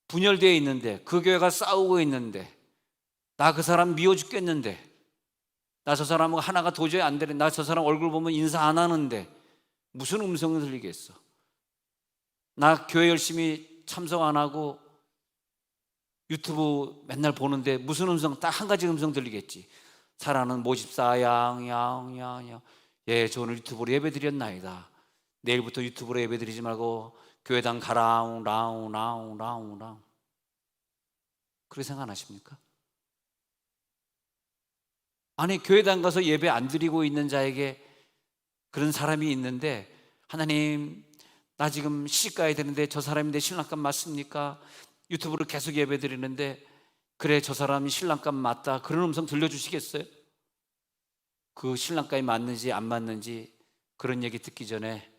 분열되어 있는데, 그 교회가 싸우고 있는데, 나 그 사람 미워 죽겠는데, 나 저 사람하고 하나가 도저히 안 되는데, 나 저 사람 얼굴 보면 인사 안 하는데 무슨 음성을 들리겠어? 나 교회 열심히 참석 안 하고 유튜브 맨날 보는데 무슨 음성, 딱 한 가지 음성 들리겠지. 사랑하는 모집사 양. 예, 저 오늘 유튜브로 예배 드렸나이다. 내일부터 유튜브로 예배 드리지 말고 교회당 가라웅 라웅. 그렇게 생각 안 하십니까? 아니, 교회당 가서 예배 안 드리고 있는 자에게 그런 사람이 있는데, 하나님 나 지금 시집 가야 되는데 저 사람이 내 신랑감 맞습니까? 유튜브로 계속 예배 드리는데 그래, 저 사람이 신랑감 맞다. 그런 음성 들려주시겠어요? 그 신랑감이 맞는지 안 맞는지 그런 얘기 듣기 전에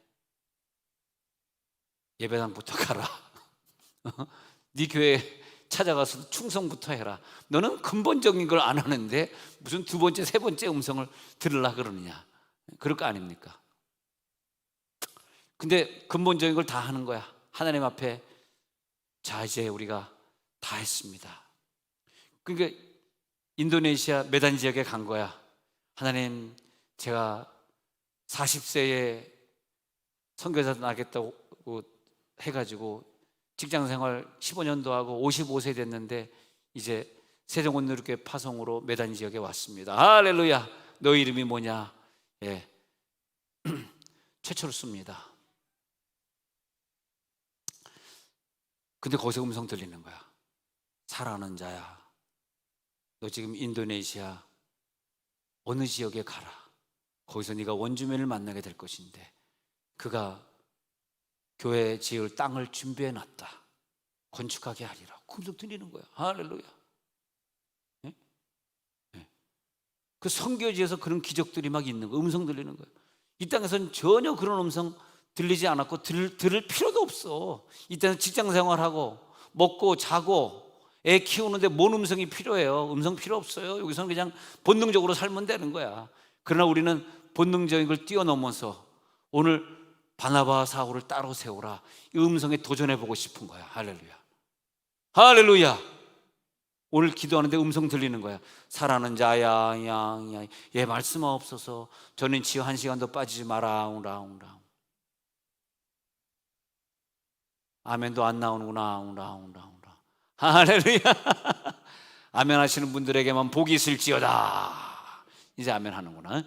예배당부터 가라. 네 교회 찾아가서 충성부터 해라. 너는 근본적인 걸 안 하는데 무슨 두 번째, 세 번째 음성을 들으려 그러느냐. 그럴 거 아닙니까? 근데 근본적인 걸 다 하는 거야. 하나님 앞에 자, 이제 우리가 다 했습니다. 그러니까 인도네시아 메단 지역에 간 거야. 하나님, 제가 40세에 선교사 나겠다고 해가지고 직장생활 15년도 하고 55세 됐는데 이제 세종온누리교회 파송으로 메단 지역에 왔습니다. 할렐루야. 너 이름이 뭐냐? 예, 최초로 씁니다. 근데 거기서 음성 들리는 거야. 사랑하는 자야, 너 지금 인도네시아 어느 지역에 가라. 거기서 네가 원주민을 만나게 될 것인데 그가 교회 지을 땅을 준비해 놨다. 건축하게 하리라. 그 음성 들리는 거야. 할렐루야. 네? 네. 그 선교지에서 그런 기적들이 막 있는 거야. 음성 들리는 거야. 이 땅에서는 전혀 그런 음성 들리지 않았고 들을 필요도 없어. 이 땅에서 직장생활하고 먹고 자고 애 키우는데 뭔 음성이 필요해요? 음성 필요 없어요. 여기서는 그냥 본능적으로 살면 되는 거야. 그러나 우리는 본능적인 걸 뛰어넘어서 오늘 바나바 사울을 따로 세우라, 이 음성에 도전해보고 싶은 거야. 할렐루야. 할렐루야. 오늘 기도하는데 음성 들리는 거야. 사랑하는 자야, 얘 말씀 없어서 저는 지어 1시간도 빠지지 마라. 아멘도 안 나오는구나. 할렐루야. 아멘 하시는 분들에게만 복이 있을지어다. 이제 아멘 하는구나.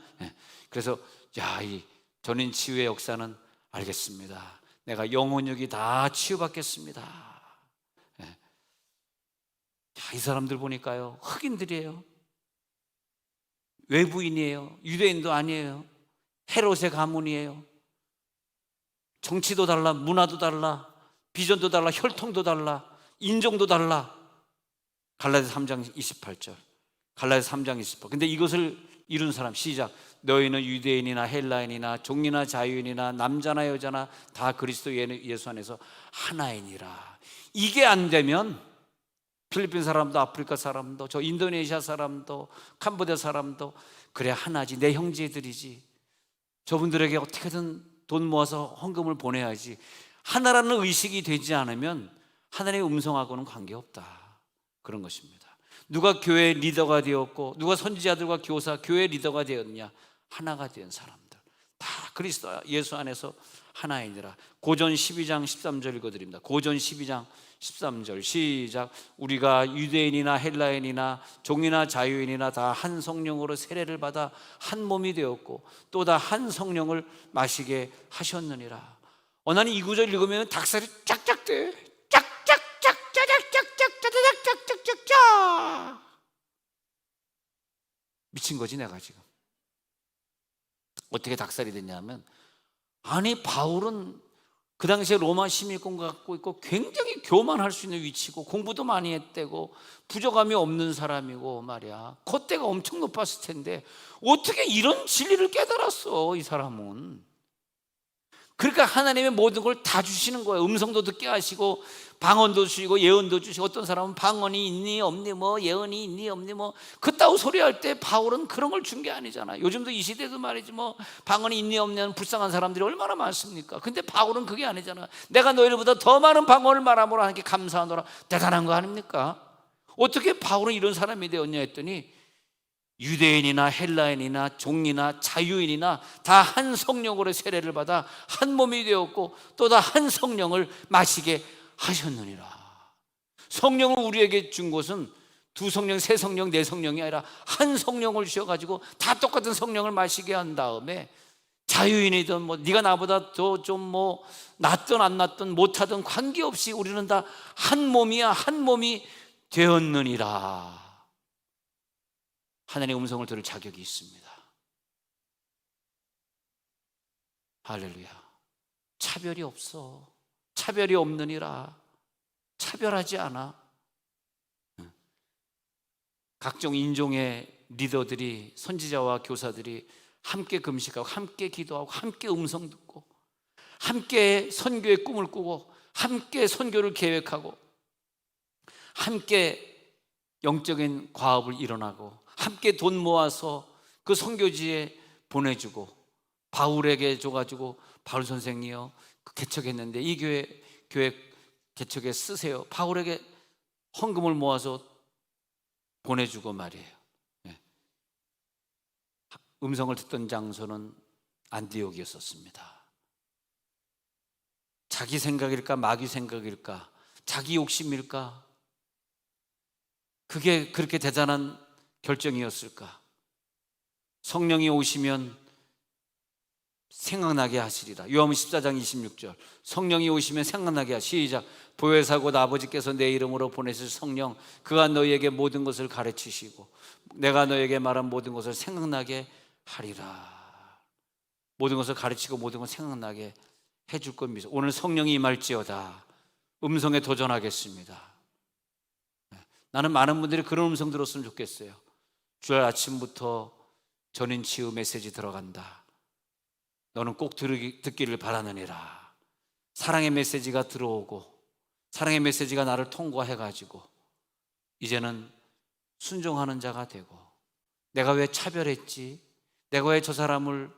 그래서 야, 이 전인 치유의 역사는 알겠습니다. 내가 영혼육이 다 치유받겠습니다. 이 사람들 보니까요, 흑인들이에요. 외부인이에요. 유대인도 아니에요. 헤롯의 가문이에요. 정치도 달라, 문화도 달라, 비전도 달라, 혈통도 달라, 인종도 달라. 갈라디아서 3장 28절. 갈라디아서 3장 28절. 근데 이것을 이룬 사람, 시작. 너희는 유대인이나 헬라인이나 종이나 자유인이나 남자나 여자나 다 그리스도 예수 안에서 하나이니라. 이게 안 되면 필리핀 사람도, 아프리카 사람도, 저 인도네시아 사람도, 캄보디아 사람도 그래 하나지, 내 형제들이지. 저분들에게 어떻게든 돈 모아서 헌금을 보내야지. 하나라는 의식이 되지 않으면 하나님의 음성하고는 관계없다. 그런 것입니다. 누가 교회 리더가 되었고 누가 선지자들과 교사, 교회 리더가 되었냐? 하나가 된 사람들 다 그리스도 예수 안에서 하나이니라. 고전 12장 13절 읽어드립니다. 고전 12장 13절 시작. 우리가 유대인이나 헬라인이나 종이나 자유인이나 다 한 성령으로 세례를 받아 한 몸이 되었고 또 다 한 성령을 마시게 하셨느니라. 나는 이 구절 읽으면 닭살이 쫙쫙 돼. 쫙쫙쫙쫙쫙쫙쫙쫙쫙쫙쫙 미친 거지 내가 지금. 어떻게 닭살이 됐냐면, 아니 바울은 그 당시에 로마 시민권 갖고 있고 굉장히 교만할 수 있는 위치고 공부도 많이 했대고 부족함이 없는 사람이고 말이야. 콧대가 엄청 높았을 텐데 어떻게 이런 진리를 깨달았어 이 사람은. 그러니까 하나님의 모든 걸 다 주시는 거예요. 음성도 듣게 하시고 방언도 주시고 예언도 주시고, 어떤 사람은 방언이 있니 없니 뭐 예언이 있니 없니 뭐 그따구 소리할 때 바울은 그런 걸 준 게 아니잖아. 요즘도 이 시대도 말이지 뭐 방언이 있니 없냐는 불쌍한 사람들이 얼마나 많습니까? 근데 바울은 그게 아니잖아. 내가 너희들보다 더 많은 방언을 말함으로 하나님께 감사하노라. 대단한 거 아닙니까? 어떻게 바울은 이런 사람이 되었냐 했더니 유대인이나 헬라인이나 종이나 자유인이나 다 한 성령으로 세례를 받아 한 몸이 되었고 또 다 한 성령을 마시게 하셨느니라. 성령을 우리에게 준 것은 두 성령, 세 성령, 네 성령이 아니라 한 성령을 주셔가지고 다 똑같은 성령을 마시게 한 다음에 자유인이든 뭐 네가 나보다 더 좀 뭐 낫든 안 낫든 못하든 관계없이 우리는 다 한 몸이야, 한 몸이 되었느니라. 하나님의 음성을 들을 자격이 있습니다. 할렐루야. 차별이 없어. 차별이 없느니라. 차별하지 않아. 각종 인종의 리더들이, 선지자와 교사들이 함께 금식하고 함께 기도하고 함께 음성 듣고 함께 선교의 꿈을 꾸고 함께 선교를 계획하고 함께 영적인 과업을 일어나고 함께 돈 모아서 그 선교지에 보내주고, 바울에게 줘가지고 바울 선생이요 개척했는데 이 교회 개척에 쓰세요. 바울에게 헌금을 모아서 보내주고 말이에요. 음성을 듣던 장소는 안디옥이었습니다. 자기 생각일까 마귀 생각일까, 자기 욕심일까, 그게 그렇게 대단한 결정이었을까? 성령이 오시면 생각나게 하시리라. 요한복음 14장 26절. 성령이 오시면 생각나게 시작. 보혜사 곧 아버지께서 내 이름으로 보내실 성령, 그가 너희에게 모든 것을 가르치시고 내가 너희에게 말한 모든 것을 생각나게 하리라. 모든 것을 가르치고 모든 것을 생각나게 해줄 겁니다. 오늘 성령이 임할지어다. 음성에 도전하겠습니다. 나는 많은 분들이 그런 음성 들었으면 좋겠어요. 주일 아침부터 전인 치유 메시지 들어간다. 너는 꼭 듣기를 바라느니라. 사랑의 메시지가 들어오고 사랑의 메시지가 나를 통과해가지고 이제는 순종하는 자가 되고, 내가 왜 차별했지? 내가 왜 저 사람을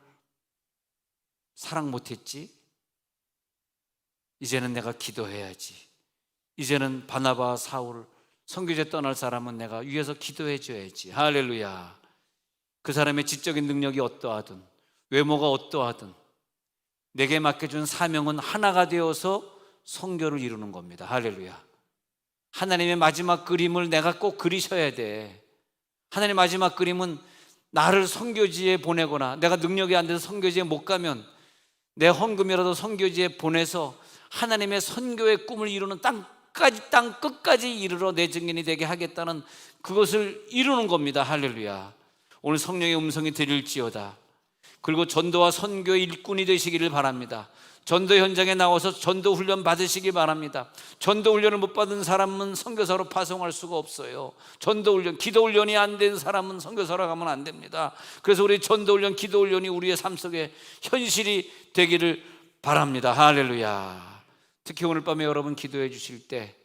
사랑 못했지? 이제는 내가 기도해야지. 이제는 바나바와 사울 선교제 떠날 사람은 내가 위에서 기도해 줘야지. 할렐루야. 그 사람의 지적인 능력이 어떠하든 외모가 어떠하든 내게 맡겨준 사명은 하나가 되어서 선교를 이루는 겁니다. 할렐루야. 하나님의 마지막 그림을 내가 꼭 그리셔야 돼. 하나님의 마지막 그림은 나를 선교지에 보내거나 내가 능력이 안 돼서 선교지에 못 가면 내 헌금이라도 선교지에 보내서 하나님의 선교의 꿈을 이루는 땅 끝까지 이르러 내 증인이 되게 하겠다는 그것을 이루는 겁니다. 할렐루야. 오늘 성령의 음성이 들릴지어다. 그리고 전도와 선교의 일꾼이 되시기를 바랍니다. 전도 현장에 나와서 전도 훈련 받으시기 바랍니다. 전도 훈련을 못 받은 사람은 선교사로 파송할 수가 없어요. 전도 훈련, 기도 훈련이 안 된 사람은 선교사로 가면 안 됩니다. 그래서 우리 전도 훈련, 기도 훈련이 우리의 삶 속에 현실이 되기를 바랍니다. 할렐루야. 특히 오늘 밤에 여러분 기도해 주실 때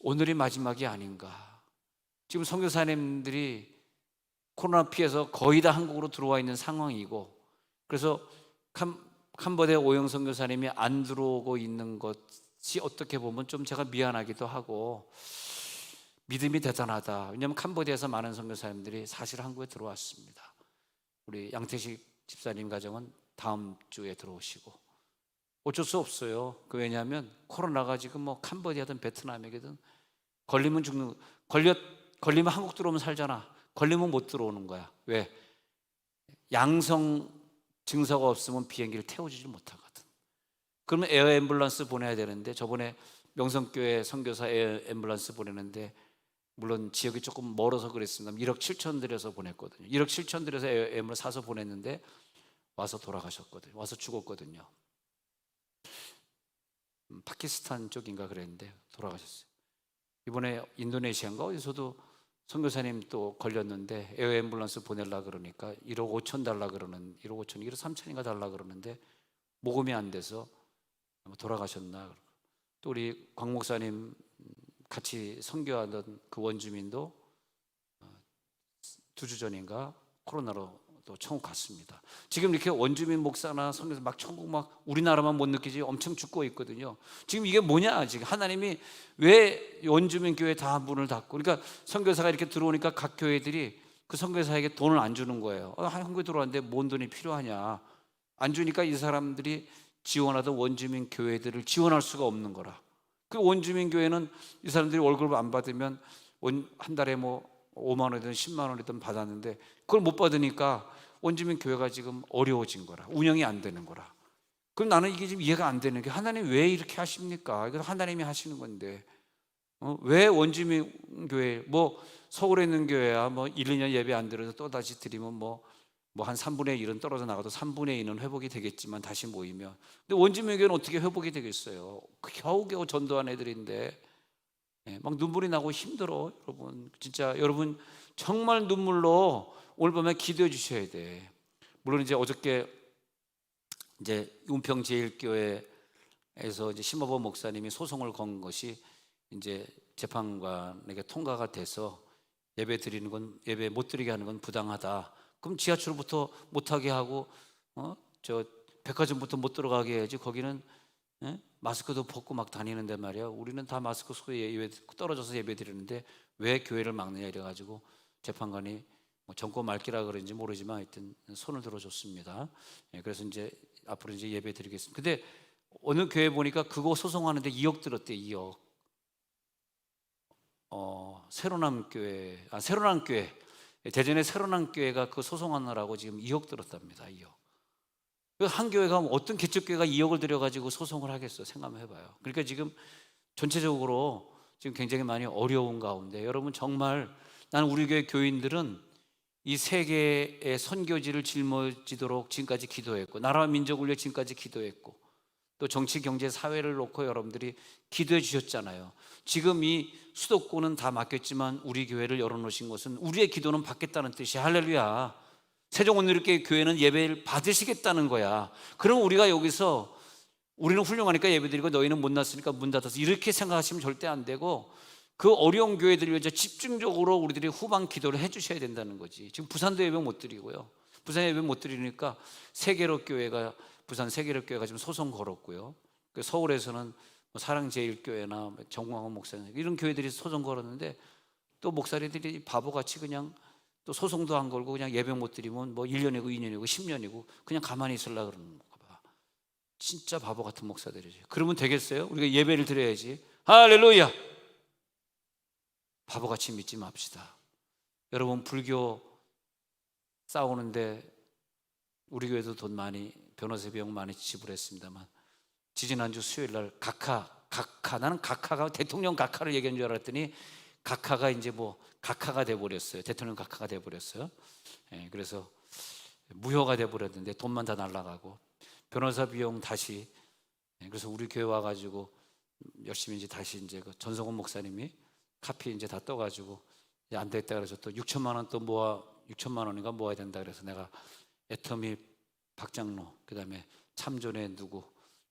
오늘이 마지막이 아닌가. 지금 선교사님들이 코로나 피해서 거의 다 한국으로 들어와 있는 상황이고, 그래서 캄보디아 오영 선교사님이 안 들어오고 있는 것이 어떻게 보면 좀 제가 미안하기도 하고 믿음이 대단하다. 왜냐하면 캄보디아에서 많은 선교사님들이 사실 한국에 들어왔습니다. 우리 양태식 집사님 가정은 다음 주에 들어오시고 어쩔 수 없어요. 왜냐하면 코로나가 지금 뭐 캄보디아든 베트남이든 걸리면 죽는, 걸리면 한국 들어오면 살잖아. 걸리면 못 들어오는 거야. 왜? 양성 증서가 없으면 비행기를 태워주지 못하거든. 그러면 에어 앰뷸런스 보내야 되는데, 저번에 명성교회 선교사 에어 앰뷸런스 보내는데 물론 지역이 조금 멀어서 그랬습니다. 1억 7천 들여서 보냈거든요. 1억 7천 들여서 에어 앰뷸런스 사서 보냈는데 와서 돌아가셨거든요. 와서 죽었거든요. 파키스탄 쪽인가 그랬는데 돌아가셨어요. 이번에 인도네시아인가 어디서도 선교사님 또 걸렸는데 에어 앰뷸런스 보내려 그러니까 1억 5천 달라 그러는 1억 5천 1억 3천인가 달라 그러는데 모금이 안 돼서 돌아가셨나. 또 우리 광 목사님 같이 선교하던 그 원주민도 2주 전인가 코로나로 또 천국 갔습니다. 지금 이렇게 원주민 목사나 선교사 막 천국 막 우리나라만 못 느끼지 엄청 죽고 있거든요. 지금 이게 뭐냐? 지금 하나님이 왜 원주민 교회 다 문을 닫고, 그러니까 선교사가 이렇게 들어오니까 각 교회들이 그 선교사에게 돈을 안 주는 거예요. 한국에 들어왔는데 뭔 돈이 필요하냐? 안 주니까 이 사람들이 지원하던 원주민 교회들을 지원할 수가 없는 거라. 그 원주민 교회는 이 사람들이 월급을 안 받으면 한 달에 뭐 5만 원이든 10만 원이든 받았는데 그걸 못 받으니까 원주민 교회가 지금 어려워진 거라. 운영이 안 되는 거라. 그럼 나는 이게 지금 이해가 안 되는 게, 하나님 왜 이렇게 하십니까? 이거 하나님이 하시는 건데 왜 원주민 교회, 뭐 서울에 있는 교회야 뭐 1, 2년 예배 안 드려도 또 다시 드리면 뭐 한 3분의 1은 떨어져 나가도 3분의 2는 회복이 되겠지만 다시 모이면, 근데 원주민 교회는 어떻게 회복이 되겠어요? 겨우겨우 전도한 애들인데 막 눈물이 나고 힘들어. 여러분 진짜 여러분 정말 눈물로 오늘 밤에 기도해 주셔야 돼. 물론 이제 어저께 이제 운평 제일교회에서 이제 심화보 목사님이 소송을 건 것이 이제 재판관에게 통과가 돼서 예배 드리는 건, 예배 못 드리게 하는 건 부당하다. 그럼 지하철부터 못 하게 하고 저 백화점부터 못 들어가게 해야지. 거기는 마스크도 벗고 막 다니는데 말이야. 우리는 다 마스크 속에 예배 떨어져서 예배 드리는데 왜 교회를 막느냐 이래가지고 재판관이 뭐 정권 말기라 그런지 모르지만 하여튼 손을 들어줬습니다. 그래서 이제 앞으로 이제 예배 드리겠습니다. 근데 어느 교회 보니까 그거 소송하는데 2억 들었대. 2억. 새로남 교회, 새로남 교회, 대전의 새로남 교회가 그 소송하느라고 지금 2억 들었답니다. 2억. 한 교회가 어떤 개척교회가 2억을 들여가지고 소송을 하겠어? 생각해 봐요. 그러니까 지금 전체적으로 지금 굉장히 많이 어려운 가운데, 여러분 정말 나는 우리 교회 교인들은 이 세계의 선교지를 짊어지도록 지금까지 기도했고, 나라와 민족을 위해 지금까지 기도했고, 또 정치, 경제, 사회를 놓고 여러분들이 기도해 주셨잖아요. 지금 이 수도권은 다 막혔지만 우리 교회를 열어놓으신 것은 우리의 기도는 받겠다는 뜻이야. 할렐루야. 세종원누리교회 교회는 예배를 받으시겠다는 거야. 그럼 우리가 여기서 우리는 훌륭하니까 예배드리고 너희는 못났으니까 문 닫아서 이렇게 생각하시면 절대 안 되고, 그 어려운 교회들을 위해서 집중적으로 우리들이 후방 기도를 해주셔야 된다는 거지. 지금 부산도 예배 못 드리고요. 부산 예배 못 드리니까 세계로 교회가, 부산 세계로 교회가 지금 소송 걸었고요. 서울에서는 사랑제일교회나 정광훈 목사님 이런 교회들이 소송 걸었는데, 또 목사님들이 바보같이 그냥 또 소송도 안 걸고 그냥 예배 못 드리면 뭐 1년이고 2년이고 10년이고 그냥 가만히 있으려고 그러는 거 봐. 진짜 바보 같은 목사들이지. 그러면 되겠어요? 우리가 예배를 드려야지. 할렐루야. 바보같이 믿지 맙시다. 여러분 불교 싸우는데 우리 교회도 돈 많이, 변호사 비용 많이 지불했습니다만, 지지난주 수요일날 각하, 나는 각하가 대통령 각하를 얘기한 줄 알았더니 각하가 이제 뭐 각하가 돼버렸어요. 대통령 각하가 돼버렸어요. 그래서 무효가 돼버렸는데 돈만 다 날라가고, 변호사 비용 다시, 그래서 우리 교회 와가지고 열심히 이제 다시 이제 그 전성훈 목사님이 카피 이제 다 떠가지고 이제 안 됐다 그래서 또 6천만 원 또 6천만 원인가 모아야 된다 그래서 내가 애터미 박장로, 그다음에 참존의 누구,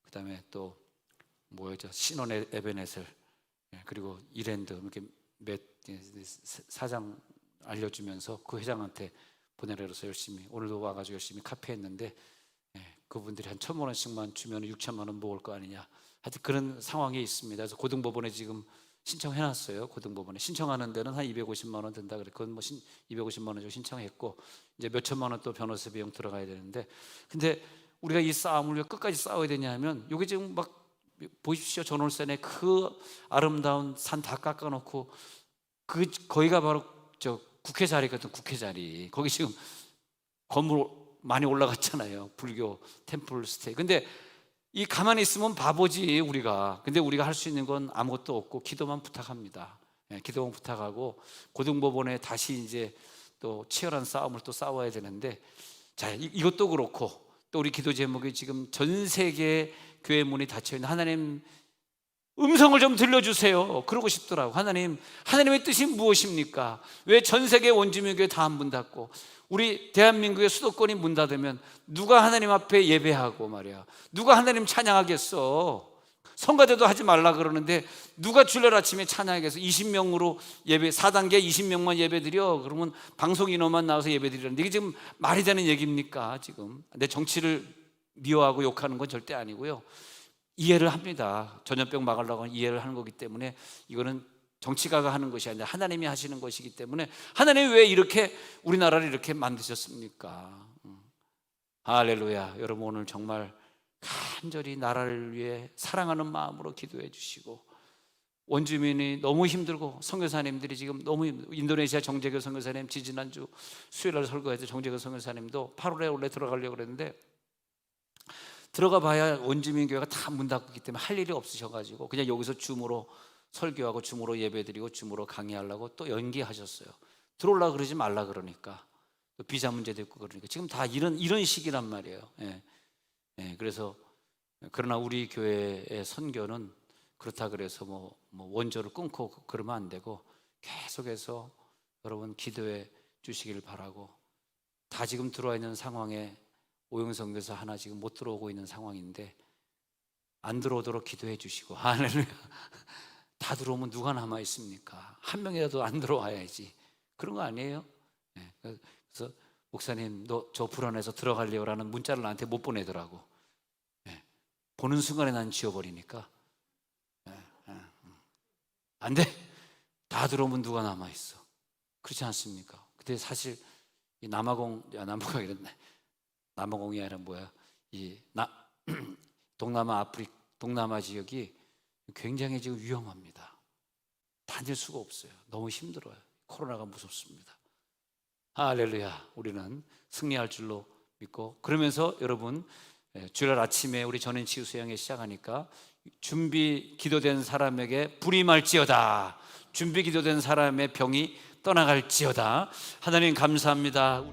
그다음에 또 뭐였죠, 신원의 에베네셀, 그리고 이랜드 이렇게 몇 사장 알려주면서 그 회장한테 보내라 그래서 열심히 오늘도 와가지고 열심히 카피했는데, 그분들이 한 1,000만 원씩만 주면 6천만 원 모을 거 아니냐. 하여튼 그런 상황이 있습니다. 그래서 고등법원에 지금 신청해놨어요. 고등법원에 신청하는 데는 한 250만 원 든다 그래. 그건 뭐 250만 원 정도 신청했고, 이제 몇 천만 원 또 변호사 비용 들어가야 되는데, 근데 우리가 이 싸움을 왜 끝까지 싸워야 되냐 하면, 여기 지금 막 보십시오. 전월산에 그 아름다운 산 다 깎아놓고 거기가 바로 저 국회 자리거든. 국회 자리. 거기 지금 건물 많이 올라갔잖아요. 불교 템플 스테이. 근데 이 가만히 있으면 바보지 우리가. 근데 우리가 할 수 있는 건 아무것도 없고 기도만 부탁합니다. 기도만 부탁하고 고등법원에 다시 이제 또 치열한 싸움을 또 싸워야 되는데, 자 이것도 그렇고 또 우리 기도 제목이 지금 전 세계 교회 문이 닫혀 있는, 하나님 음성을 좀 들려주세요. 그러고 싶더라고. 하나님의 뜻이 무엇입니까? 왜 전 세계 원주민교회 다 문 닫고 우리 대한민국의 수도권이 문 닫으면 누가 하나님 앞에 예배하고 말이야, 누가 하나님 찬양하겠어? 성가대도 하지 말라 그러는데 누가 주일 아침에 찬양하겠어? 20명으로 예배, 4단계 20명만 예배 드려. 그러면 방송 인원만 나와서 예배 드리는데 이게 지금 말이 되는 얘기입니까? 지금 내 정치를 미워하고 욕하는 건 절대 아니고요, 이해를 합니다. 전염병 막으려고 이해를 하는 거기 때문에 이거는 정치가가 하는 것이 아니라 하나님이 하시는 것이기 때문에, 하나님이 왜 이렇게 우리나라를 이렇게 만드셨습니까? 할렐루야. 여러분, 오늘 정말 간절히 나라를 위해 사랑하는 마음으로 기도해 주시고, 원주민이 너무 힘들고 선교사님들이 지금 너무 인도네시아 정재교 선교사님 지지난주 수요일날 설교해서 정재교 선교사님도 8월에 원래 들어가려고 그랬는데 들어가 봐야 원주민 교회가 다 문 닫고 있기 때문에 할 일이 없으셔가지고 그냥 여기서 줌으로 설교하고 줌으로 예배드리고 줌으로 강의하려고 또 연기하셨어요. 들어오려고 그러지 말라 그러니까, 또 비자 문제도 있고 그러니까 지금 다 이런 시기란 말이에요. 그래서 그러나 우리 교회의 선교는 그렇다 그래서 뭐 원조를 끊고 그러면 안 되고 계속해서 여러분 기도해 주시길 바라고, 다 지금 들어와 있는 상황에 오영성 교사 하나 지금 못 들어오고 있는 상황인데 안 들어오도록 기도해 주시고, 할렐루야. 다 들어오면 누가 남아 있습니까? 한 명이라도 안 들어와야지. 그런 거 아니에요? 그래서 목사님 너 저 불안해서 들어갈래요라는 문자를 나한테 못 보내더라고. 보는 순간에 난 지워버리니까 안 돼. 다 들어오면 누가 남아 있어. 그렇지 않습니까? 근데 사실 이 남아공이 아니라 뭐야, 동남아 지역이 굉장히 지금 위험합니다. 다닐 수가 없어요. 너무 힘들어요. 코로나가 무섭습니다. 할렐루야. 우리는 승리할 줄로 믿고, 그러면서 여러분 주일 아침에 우리 전인 치유 수양회 시작하니까 준비 기도된 사람에게 불이 말지어다, 준비 기도된 사람의 병이 떠나갈지어다. 하나님 감사합니다.